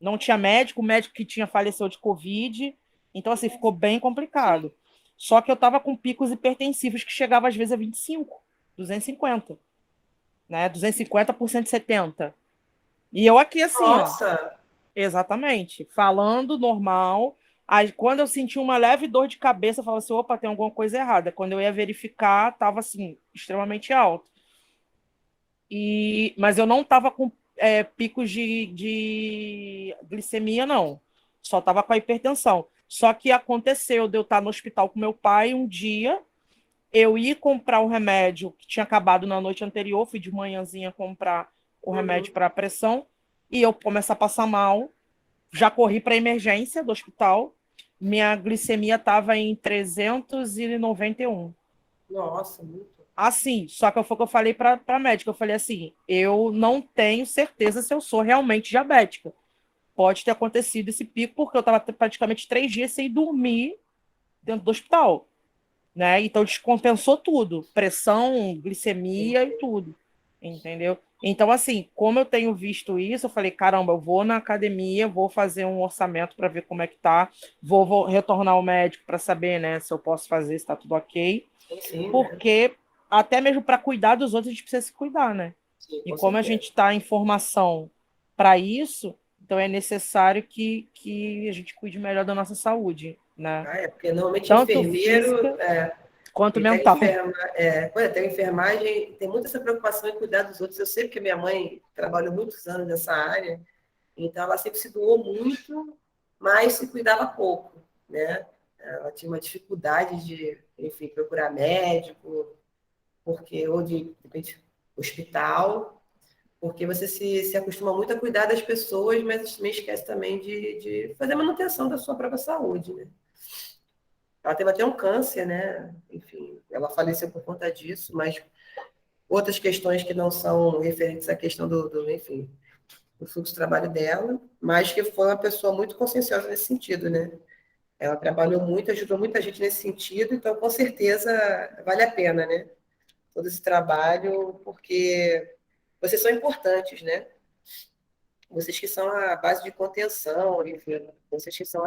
Não tinha médico, o médico que tinha faleceu de Covid, então assim, ficou bem complicado. Só que eu estava com picos hipertensivos que chegavam às vezes a 25, 250, né? 250 por 170. E eu aqui assim, Nossa. Ó, exatamente, falando normal. Aí, quando eu senti uma leve dor de cabeça, eu falava assim, opa, tem alguma coisa errada. Quando eu ia verificar, estava assim, extremamente alto. Mas eu não estava com picos de glicemia, não. Só estava com a hipertensão. Só que aconteceu de eu estar no hospital com meu pai um dia, eu ia comprar um remédio que tinha acabado na noite anterior, fui de manhãzinha comprar o remédio para a pressão, e eu começo a passar mal, já corri para a emergência do hospital, minha glicemia estava em 391. Nossa, muito. Assim, só que foi o que eu falei para a médica, eu falei assim, eu não tenho certeza se eu sou realmente diabética. Pode ter acontecido esse pico, porque eu estava praticamente 3 dias sem dormir dentro do hospital, né? Então descompensou tudo, pressão, glicemia e tudo, entendeu? Então, assim, como eu tenho visto isso, eu falei, caramba, eu vou na academia, vou fazer um orçamento para ver como é que tá, vou retornar ao médico para saber, né, se eu posso fazer, se tá tudo ok. Sim, porque até mesmo para cuidar dos outros, a gente precisa se cuidar, né? Sim, e como a gente está em formação para isso, Então, é necessário que a gente cuide melhor da nossa saúde, né? Porque normalmente Tanto enfermeiro... física quanto E mental. tem enfermagem, tem muita essa preocupação em cuidar dos outros. Eu sei porque minha mãe trabalhou muitos anos nessa área, então ela sempre se doou muito, mas se cuidava pouco, né? Ela tinha uma dificuldade de, enfim, procurar médico, ou de repente, hospital, porque você se acostuma muito a cuidar das pessoas, mas também esquece também de fazer a manutenção da sua própria saúde, né? Ela teve até um câncer, né? Enfim, ela faleceu por conta disso, mas outras questões que não são referentes à questão enfim, do fluxo de trabalho dela, mas que foi uma pessoa muito conscienciosa nesse sentido, né? Ela trabalhou muito, ajudou muita gente nesse sentido, então com certeza vale a pena, né? Todo esse trabalho, porque vocês são importantes, né? Vocês que são a base de contenção, enfim, vocês que são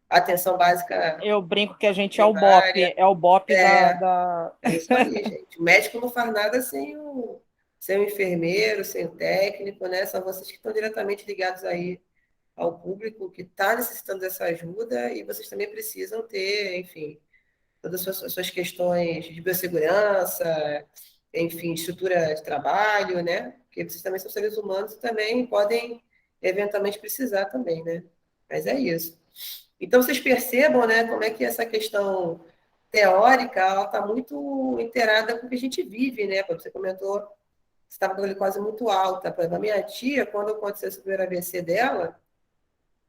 atenção básica Eu brinco que a gente primária. é o BOP da... É isso aí, gente. O médico não faz nada sem o enfermeiro, sem o técnico, né? São vocês que estão diretamente ligados aí ao público que está necessitando dessa ajuda e vocês também precisam ter, enfim, todas as suas questões de biossegurança, enfim, estrutura de trabalho, né? Porque vocês também são seres humanos e também podem eventualmente precisar também, né? Mas é isso. Então, vocês percebam, né, como é que essa questão teórica, ela está muito inteirada com o que a gente vive, né? Como você comentou, você estava com ele quase muito alta. Por exemplo, a minha tia, quando aconteceu esse primeiro AVC dela,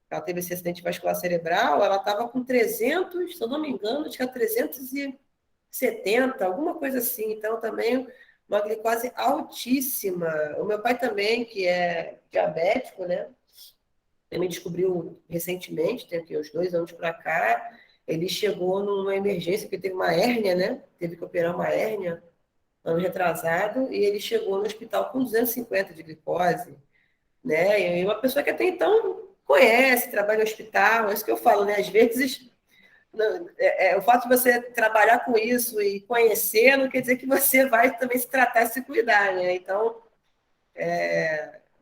ela teve esse acidente vascular cerebral, ela estava com 300, se eu não me engano, acho que era 370, alguma coisa assim. Então, também uma glicose altíssima. O meu pai também, que é diabético, né? Ele me descobriu recentemente, tem aqui uns 2 anos para cá, ele chegou numa emergência, porque teve uma hérnia, né? Teve que operar uma hérnia ano retrasado, e ele chegou no hospital com 250 de glicose, né? E uma pessoa que até então conhece, trabalha no hospital, é isso que eu falo, né? Às vezes, o fato de você trabalhar com isso e conhecer não quer dizer que você vai também se tratar e se cuidar, né? Então,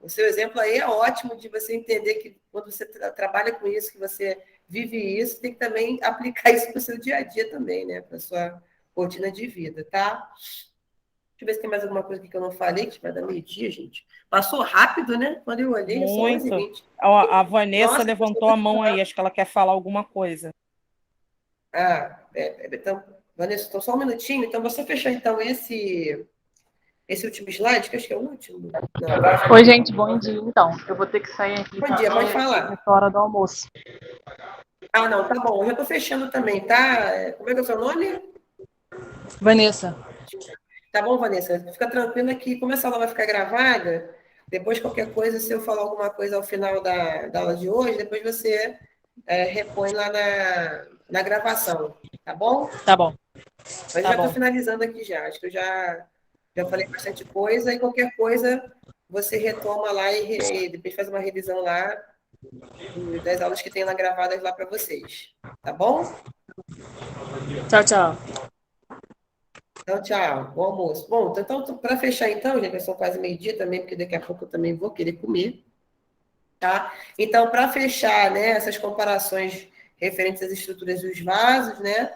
o seu exemplo aí é ótimo de você entender que quando você trabalha com isso, que você vive isso, tem que também aplicar isso para o seu dia a dia também, né? Para a sua rotina de vida, tá? Deixa eu ver se tem mais alguma coisa aqui que eu não falei, que vai dar meio-dia, gente. Passou rápido, né? Quando eu olhei, são Muito. 11h20. A Vanessa Nossa, levantou a mão aí, acho que ela quer falar alguma coisa. Então, Vanessa, então só um minutinho. Então, você fechar então esse último slide, que acho que é o último. Não, Oi, gente, bom dia. Então, eu vou ter que sair aqui bom dia, pode falar. nessa hora do almoço. Não, tá bom. Eu já estou fechando também, tá? Como é que é o seu nome? Vanessa. Tá bom, Vanessa? Fica tranquila que, como essa aula vai ficar gravada, depois qualquer coisa, se eu falar alguma coisa ao final da aula de hoje, depois você repõe lá na gravação, tá bom? Tá bom. Mas eu Tá já estou bom. finalizando aqui já. Acho que eu já falei bastante coisa e qualquer coisa você retoma lá e depois faz uma revisão lá das aulas que tem lá gravadas lá para vocês. Tá bom? Tchau, tchau. Então, tchau. Bom almoço. Bom, então, para fechar então, gente, são quase meio-dia também, porque daqui a pouco eu também vou querer comer. Tá? Então, para fechar, né, essas comparações referentes às estruturas dos vasos, né?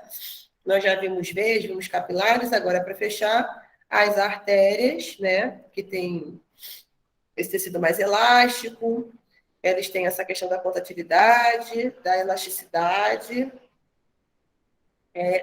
Nós já vimos veias, vimos capilares, agora para fechar, as artérias, né? Que tem esse tecido mais elástico, eles têm essa questão da contratilidade, da elasticidade.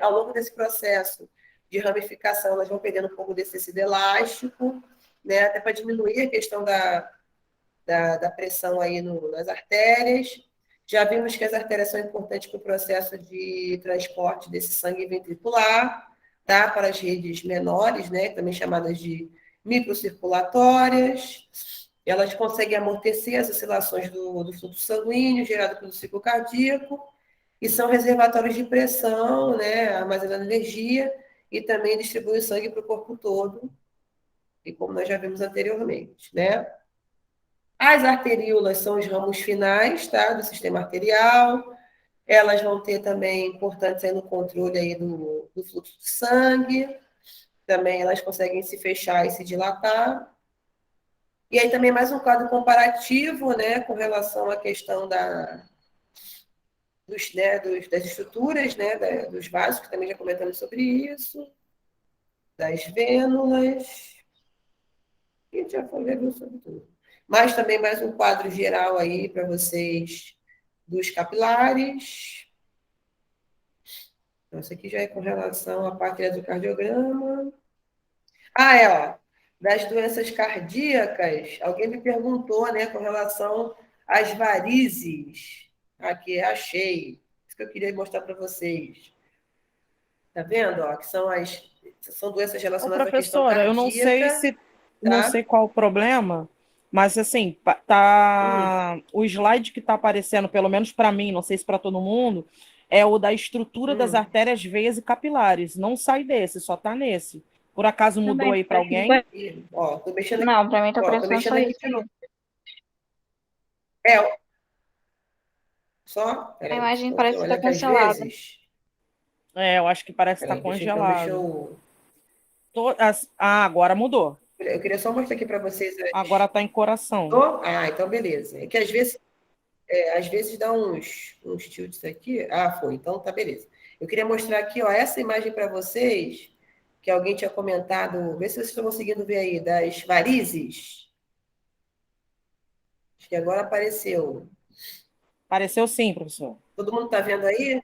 Ao longo desse processo de ramificação, elas vão perdendo um pouco desse tecido elástico, né? Até para diminuir a questão da pressão aí nas artérias. Já vimos que as artérias são importantes para o processo de transporte desse sangue ventricular, tá? Para as redes menores, né? Também chamadas de microcirculatórias. Elas conseguem amortecer as oscilações do fluxo sanguíneo gerado pelo ciclo cardíaco e são reservatórios de pressão, né? Armazenando energia e também distribuem o sangue para o corpo todo, e como nós já vimos anteriormente, né? As arteríolas são os ramos finais, tá, do sistema arterial. Elas vão ter também importantes aí no controle aí do fluxo de sangue. Também elas conseguem se fechar e se dilatar. E aí também mais um quadro comparativo, né, com relação à questão das estruturas, né, dos vasos, que também já comentamos sobre isso, das vênulas, e a gente já falou sobre tudo. Mas também mais um quadro geral aí para vocês dos capilares. Então, isso aqui já é com relação à parte do cardiograma. Ó, das doenças cardíacas, alguém me perguntou, né, com relação às varizes. Aqui, achei. Isso que eu queria mostrar para vocês. Tá vendo? Ó, que são doenças Ô, relacionadas à questão professora, eu não sei cardíaca, se não tá? sei qual o problema, mas assim, o slide que está aparecendo, pelo menos para mim, não sei se para todo mundo, é o da estrutura das artérias, veias e capilares. Não sai desse, só está nesse. Por acaso mudou Também, aí para alguém? Ó, tô mexendo aqui. Não, pra mim tá Ó, tô aparecendo mexendo só aqui isso de aí. novo. É, só? A Peraí, imagem deixa eu parece que tá olhar que às cancelada. vezes. Eu acho que parece estar Peraí, deixa congelado. eu. Agora mudou. Eu queria só mostrar aqui para vocês. Agora está em coração. Então beleza. É que às vezes dá uns tilts aqui. Foi. Então tá beleza. Eu queria mostrar aqui, ó, essa imagem para vocês, que alguém tinha comentado. Vê se vocês estão conseguindo ver aí, das varizes. Acho que agora apareceu. Apareceu sim, professor. Todo mundo está vendo aí?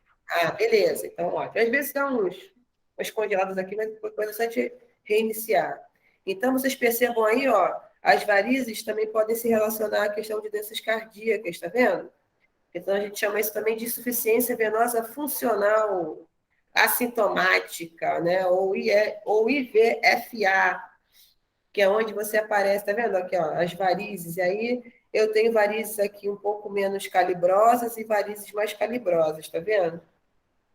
Beleza. Então, ótimo. Às vezes dá umas congeladas aqui, mas depois é só a gente reiniciar. Então, vocês percebam aí, ó, as varizes também podem se relacionar à questão de doenças cardíacas, tá vendo? Então, a gente chama isso também de insuficiência venosa funcional assintomática, né? Ou IVFA, que é onde você aparece, tá vendo aqui, ó, as varizes. E aí eu tenho varizes aqui um pouco menos calibrosas e varizes mais calibrosas, tá vendo?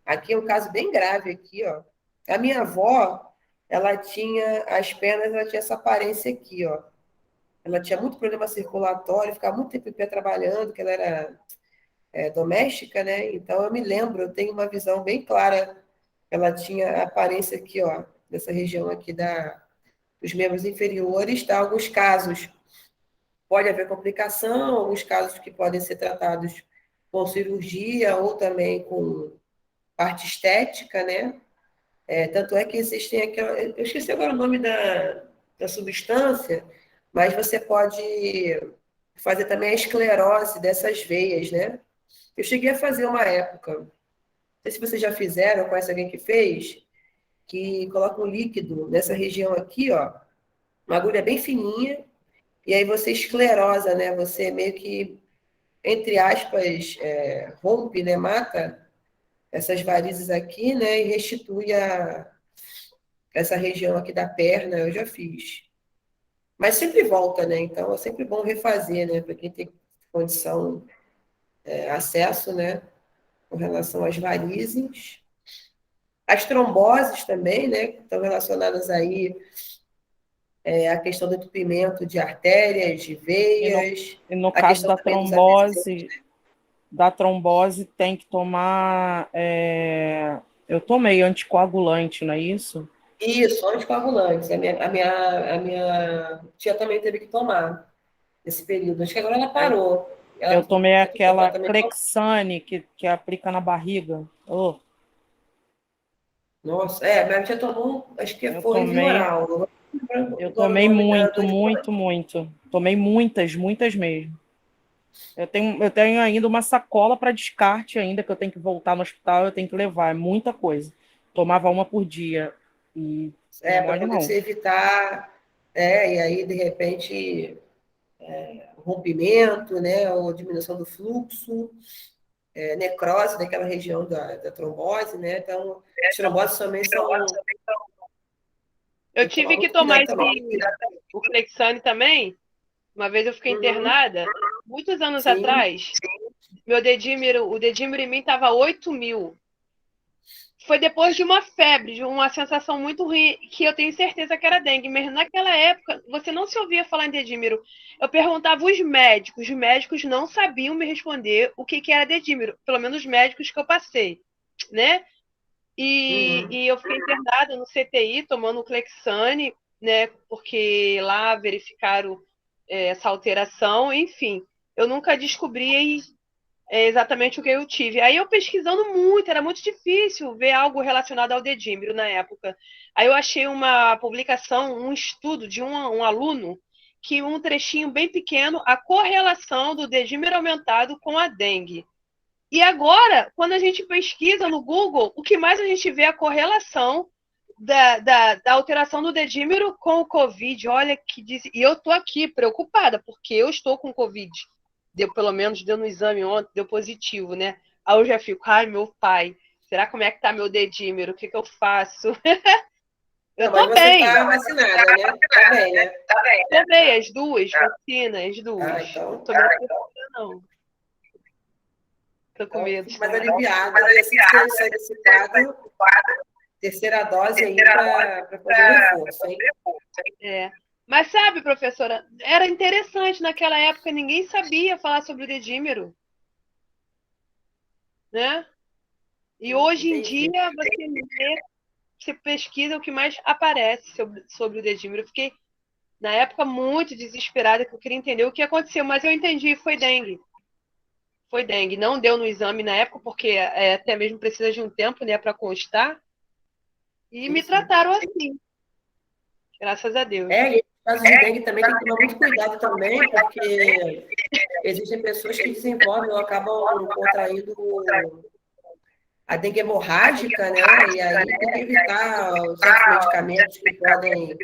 Aqui é um caso bem grave aqui, ó. A minha avó, ela tinha as pernas, ela tinha essa aparência aqui, ó. Ela tinha muito problema circulatório, ficava muito tempo em pé trabalhando, que ela era doméstica, né? Então eu me lembro, eu tenho uma visão bem clara. Ela tinha a aparência aqui, ó, dessa região aqui dos membros inferiores, tá? Alguns casos pode haver complicação, alguns casos que podem ser tratados com cirurgia ou também com parte estética, né? Tanto é que existem aquela. Eu esqueci agora o nome da substância, mas você pode fazer também a esclerose dessas veias, né? Eu cheguei a fazer uma época, não sei se vocês já fizeram, conhece alguém que fez, que coloca um líquido nessa região aqui, ó, uma agulha bem fininha, e aí você esclerosa, né? Você meio que, entre aspas, rompe, né? Mata essas varizes aqui, né? E restitui essa região aqui da perna, eu já fiz. Mas sempre volta, né? Então é sempre bom refazer, né? Para quem tem condição, acesso, né? Com relação às varizes. As tromboses também, né? Que estão relacionadas aí à questão do entupimento de artérias, de veias. E no A caso questão da também dos AVCs. trombose tem que tomar. Eu tomei anticoagulante, não é isso? Isso, anticoagulantes. A minha tia também teve que tomar nesse período. Acho que agora ela parou. Eu Ela tomei teve que tomar aquela também. Clexane que aplica na barriga. Oh, Nossa, minha tia tomou, acho que eu foi via tomei, oral. eu Agora o tomei nome muito, do muito, muito. Tomei muitas, muitas mesmo. Eu tenho ainda uma sacola para descarte ainda, que eu tenho que voltar no hospital, eu tenho que levar. É muita coisa. Tomava uma por dia. E não é para mole, poder se não. evitar, e aí, de repente, rompimento, né, ou diminuição do fluxo, necrose daquela região da trombose, né? Então, as tromboses também Eu tem que tomar tive que muito tomar cuidado também. o Clexane também. Uma vez eu fiquei internada, muitos anos Sim. atrás. O dedímero em mim estava 8.000. Foi depois de uma febre, de uma sensação muito ruim, que eu tenho certeza que era dengue. Mas naquela época, você não se ouvia falar em dedímero. Eu perguntava aos médicos. Os médicos não sabiam me responder o que era dedímero. Pelo menos os médicos que eu passei, né? E eu fiquei internada no CTI, tomando Clexane, né? Porque lá verificaram essa alteração, enfim. Eu nunca descobri exatamente o que eu tive. Aí eu pesquisando muito, era muito difícil ver algo relacionado ao dedímero na época. Aí eu achei uma publicação, um estudo de um aluno, que um trechinho bem pequeno, a correlação do dedímero aumentado com a dengue. E agora, quando a gente pesquisa no Google, o que mais a gente vê é a correlação da alteração do dedímero com o Covid. Olha que diz... E eu estou aqui preocupada, porque eu estou com Covid. Pelo menos deu no exame ontem, deu positivo, né? Aí eu já fico, ai, meu pai, será como é que tá meu dedímero? O que eu faço? Eu não, mas tô você bem. tá vacinada, né? Tá bem, né? Tomei as duas vacinas, as duas. Ah, então. Não tomei a terceira, não. Tô com medo. Fico mais aliviada. E assim que você sair desse quadro, terceira dose aí para fazer o reforço, hein? Mas sabe, professora, era interessante naquela época, ninguém sabia falar sobre o dedímero, né? E hoje em dia você pesquisa o que mais aparece sobre o dedímero. Eu fiquei, na época, muito desesperada, que eu queria entender o que aconteceu, mas eu entendi, foi dengue. Foi dengue. Não deu no exame na época, porque até mesmo precisa de um tempo, né, para constar. E me trataram assim. Graças a Deus. E no caso de dengue também tem que tomar muito cuidado também, porque existem pessoas que desenvolvem ou acabam contraindo a dengue hemorrágica, né? E aí tem que evitar certos medicamentos que podem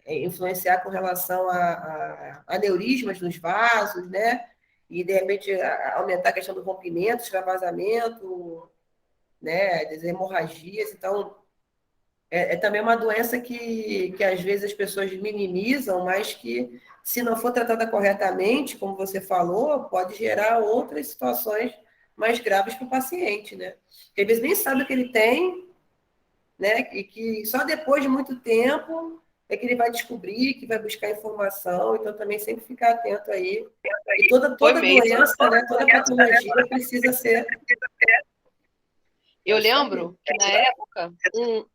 influenciar com relação a aneurismas nos vasos, né? E, de repente, aumentar a questão do rompimento, extravasamento, né? Das hemorragias. Então, é também uma doença que às vezes as pessoas minimizam, mas que, se não for tratada corretamente, como você falou, pode gerar outras situações mais graves para o paciente, né? Porque às vezes nem sabe o que ele tem, né? E que só depois de muito tempo é que ele vai descobrir, que vai buscar informação, então também sempre ficar atento aí. E toda doença, né? Toda patologia precisa ser... Eu lembro que, na época,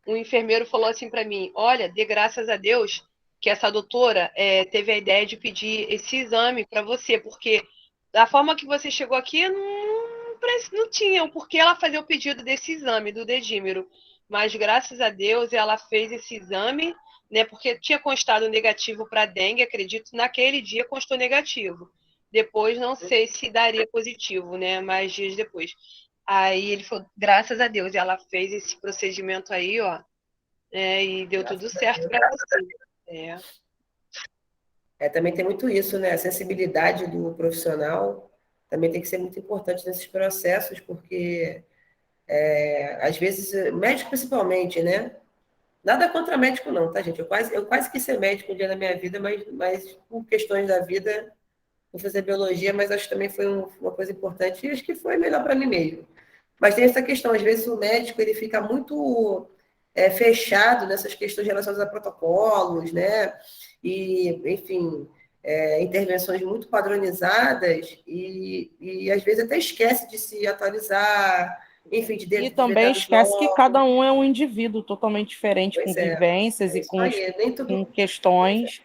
um enfermeiro falou assim para mim, olha, dê graças a Deus que essa doutora teve a ideia de pedir esse exame para você, porque da forma que você chegou aqui, não tinha o porquê ela fazer o pedido desse exame, do dedímero. Mas, graças a Deus, ela fez esse exame, né, porque tinha constado negativo para dengue, acredito, naquele dia constou negativo. Depois, não sei se daria positivo, né, mais dias depois. Aí ele falou, graças a Deus, e ela fez esse procedimento aí, ó, e deu tudo certo para você. Também tem muito isso, né? A sensibilidade do profissional também tem que ser muito importante nesses processos, porque às vezes, médico principalmente, né? Nada contra médico não, tá, gente? Eu quase quis ser médico um dia na minha vida, mas por questões da vida, vou fazer biologia, mas acho que também foi uma coisa importante e acho que foi melhor para mim mesmo. Mas tem essa questão, às vezes o médico ele fica muito fechado nessas questões relacionadas a protocolos, né? E, enfim, intervenções muito padronizadas e às vezes até esquece de se atualizar, enfim, e também esquece que cada um é um indivíduo totalmente diferente, com vivências e com questões,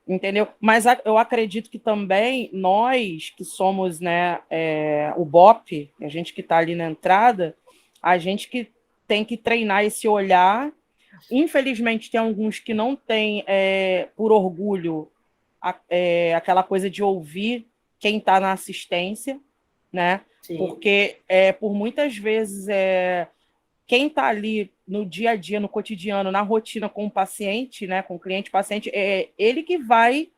entendeu? Mas eu acredito que também nós, que somos, né, o BOP, a gente que está ali na entrada, a gente que tem que treinar esse olhar. Infelizmente, tem alguns que não têm, por orgulho, aquela coisa de ouvir quem está na assistência, né? Sim. Porque por muitas vezes quem está ali no dia a dia, no cotidiano, na rotina com o paciente, né, com o cliente-paciente, é ele que vai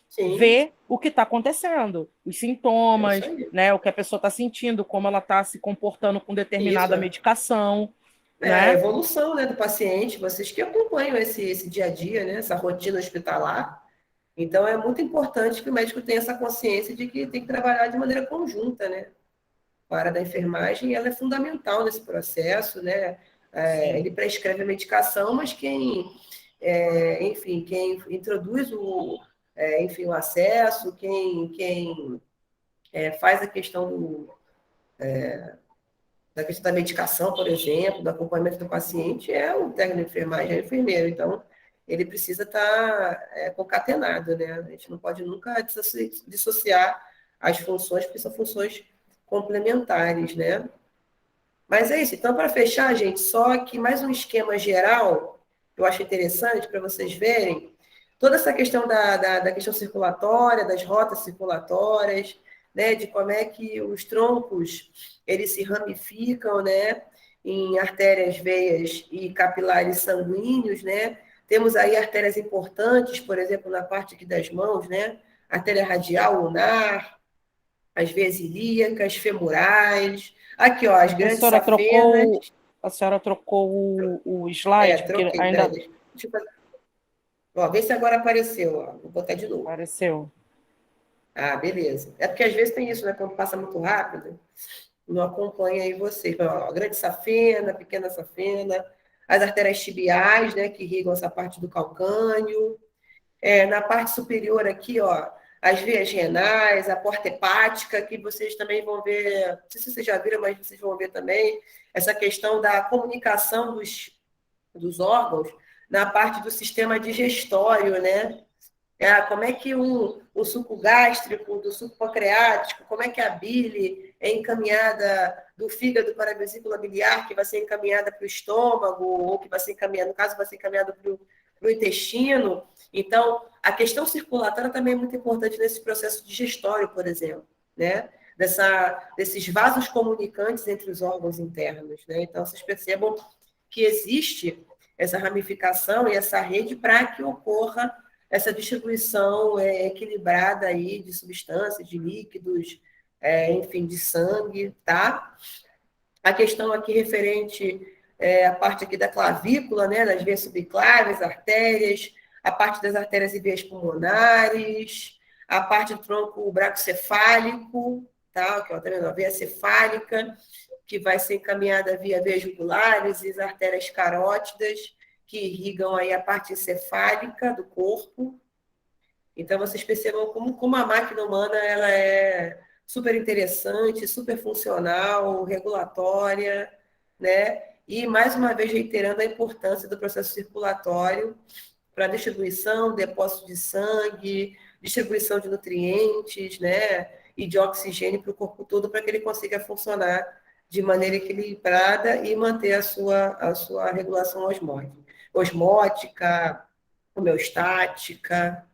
Sim. ver o que está acontecendo, os sintomas, né, o que a pessoa está sentindo, como ela está se comportando com determinada medicação. Né? A evolução, né, do paciente, vocês que acompanham esse dia a dia, né, essa rotina hospitalar. Então, é muito importante que o médico tenha essa consciência de que tem que trabalhar de maneira conjunta, né? A área da enfermagem, ela é fundamental nesse processo, né? Ele prescreve a medicação, mas quem introduz o acesso, quem faz a questão da questão da medicação, por exemplo, do acompanhamento do paciente, é o técnico de enfermagem, é o enfermeiro. Então, ele precisa estar concatenado, né? A gente não pode nunca dissociar as funções, porque são funções complementares, né? Mas é isso. Então, para fechar, gente, só que mais um esquema geral, que eu acho interessante para vocês verem, toda essa questão da questão circulatória, das rotas circulatórias, né, de como é que os troncos eles se ramificam, né, em artérias, veias e capilares sanguíneos, né? Temos aí artérias importantes, por exemplo, na parte aqui das mãos, né? Artéria radial ulnar, as veias ilíacas, femorais. Aqui, ó, as grandes safenas. A senhora trocou o slide? Troquei, ainda... Deixa eu fazer. Ó, vê se agora apareceu, ó. Vou botar de novo. Apareceu. Ah, beleza. É porque às vezes tem isso, né? Quando passa muito rápido, não acompanha aí vocês. Ó, grande safena, pequena safena, as artérias tibiais, né? Que irrigam essa parte do calcâneo. Na parte superior aqui, ó, as veias renais, a porta hepática, que vocês também vão ver, não sei se vocês já viram, mas vocês vão ver também, essa questão da comunicação dos órgãos na parte do sistema digestório, né? Como é que o suco gástrico, do suco pancreático, como é que a bile é encaminhada do fígado para a vesícula biliar, que vai ser encaminhada para o estômago, ou que vai ser encaminhada, no caso, vai ser encaminhada para o intestino. Então, a questão circulatória também é muito importante nesse processo digestório, por exemplo, né? Desses vasos comunicantes entre os órgãos internos, né? Então, vocês percebam que existe essa ramificação e essa rede para que ocorra essa distribuição equilibrada aí de substâncias, de líquidos, enfim, de sangue, tá? A questão aqui referente à parte aqui da clavícula, né, das veias subclávias, artérias, a parte das artérias e veias pulmonares, a parte do tronco bracocefálico, tá? Que é a veia cefálica, que vai ser encaminhada via veias jugulares e as artérias carótidas, que irrigam aí a parte encefálica do corpo. Então, vocês percebam como a máquina humana ela é super interessante, super funcional, regulatória, né? E, mais uma vez, reiterando a importância do processo circulatório para distribuição, depósito de sangue, distribuição de nutrientes, né? E de oxigênio para o corpo todo, para que ele consiga funcionar de maneira equilibrada e manter a sua regulação osmótica, homeostática,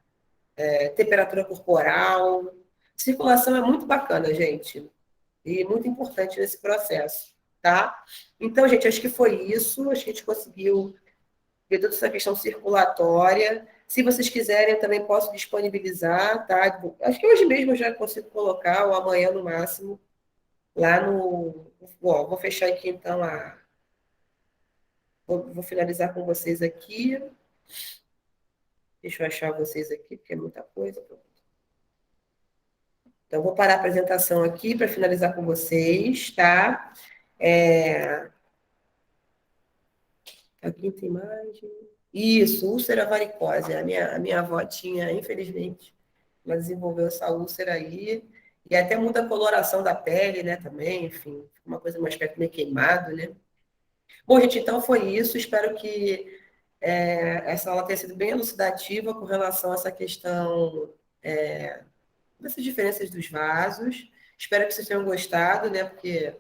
temperatura corporal. Circulação é muito bacana, gente, e muito importante nesse processo, tá? Então, gente, acho que foi isso. Acho que a gente conseguiu ver toda essa questão circulatória. Se vocês quiserem, eu também posso disponibilizar, tá? Acho que hoje mesmo eu já consigo colocar, ou amanhã no máximo, lá no... Bom, vou fechar aqui, então, Vou finalizar com vocês aqui. Deixa eu achar vocês aqui, porque é muita coisa. Então, vou parar a apresentação aqui para finalizar com vocês, tá? Aqui tem imagem. Isso, úlcera varicose. A minha avó tinha, infelizmente, ela desenvolveu essa úlcera aí. E até muda a coloração da pele, né? Também, enfim, uma coisa mais perto meio queimado, né? Bom, gente, então foi isso. Espero que essa aula tenha sido bem elucidativa com relação a essa questão dessas diferenças dos vasos. Espero que vocês tenham gostado, né? Porque,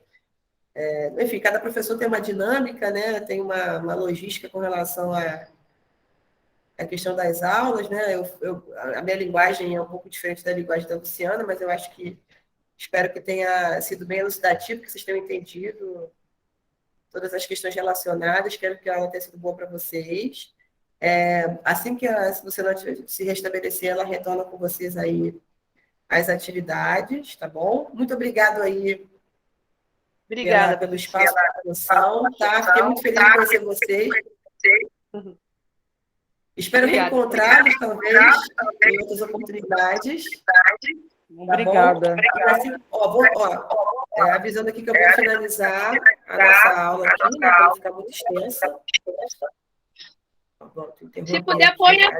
enfim, cada professor tem uma dinâmica, né? Tem uma logística com relação à questão das aulas, né? A minha linguagem é um pouco diferente da linguagem da Luciana, mas eu acho que espero que tenha sido bem elucidativo, que vocês tenham entendido todas as questões relacionadas. Espero que a aula tenha sido boa para vocês. Assim que a Luciana se restabelecer, ela retorna com vocês aí as atividades, tá bom? Muito obrigado aí pelo espaço, pela atenção, tá? Fiquei muito feliz de conhecer vocês. Espero reencontrá-los, talvez, em outras oportunidades. Obrigada. Tá assim, avisando aqui que eu vou finalizar a nossa aula aqui, né, para não ficar muito extensa. Pronto, se puder, põe essa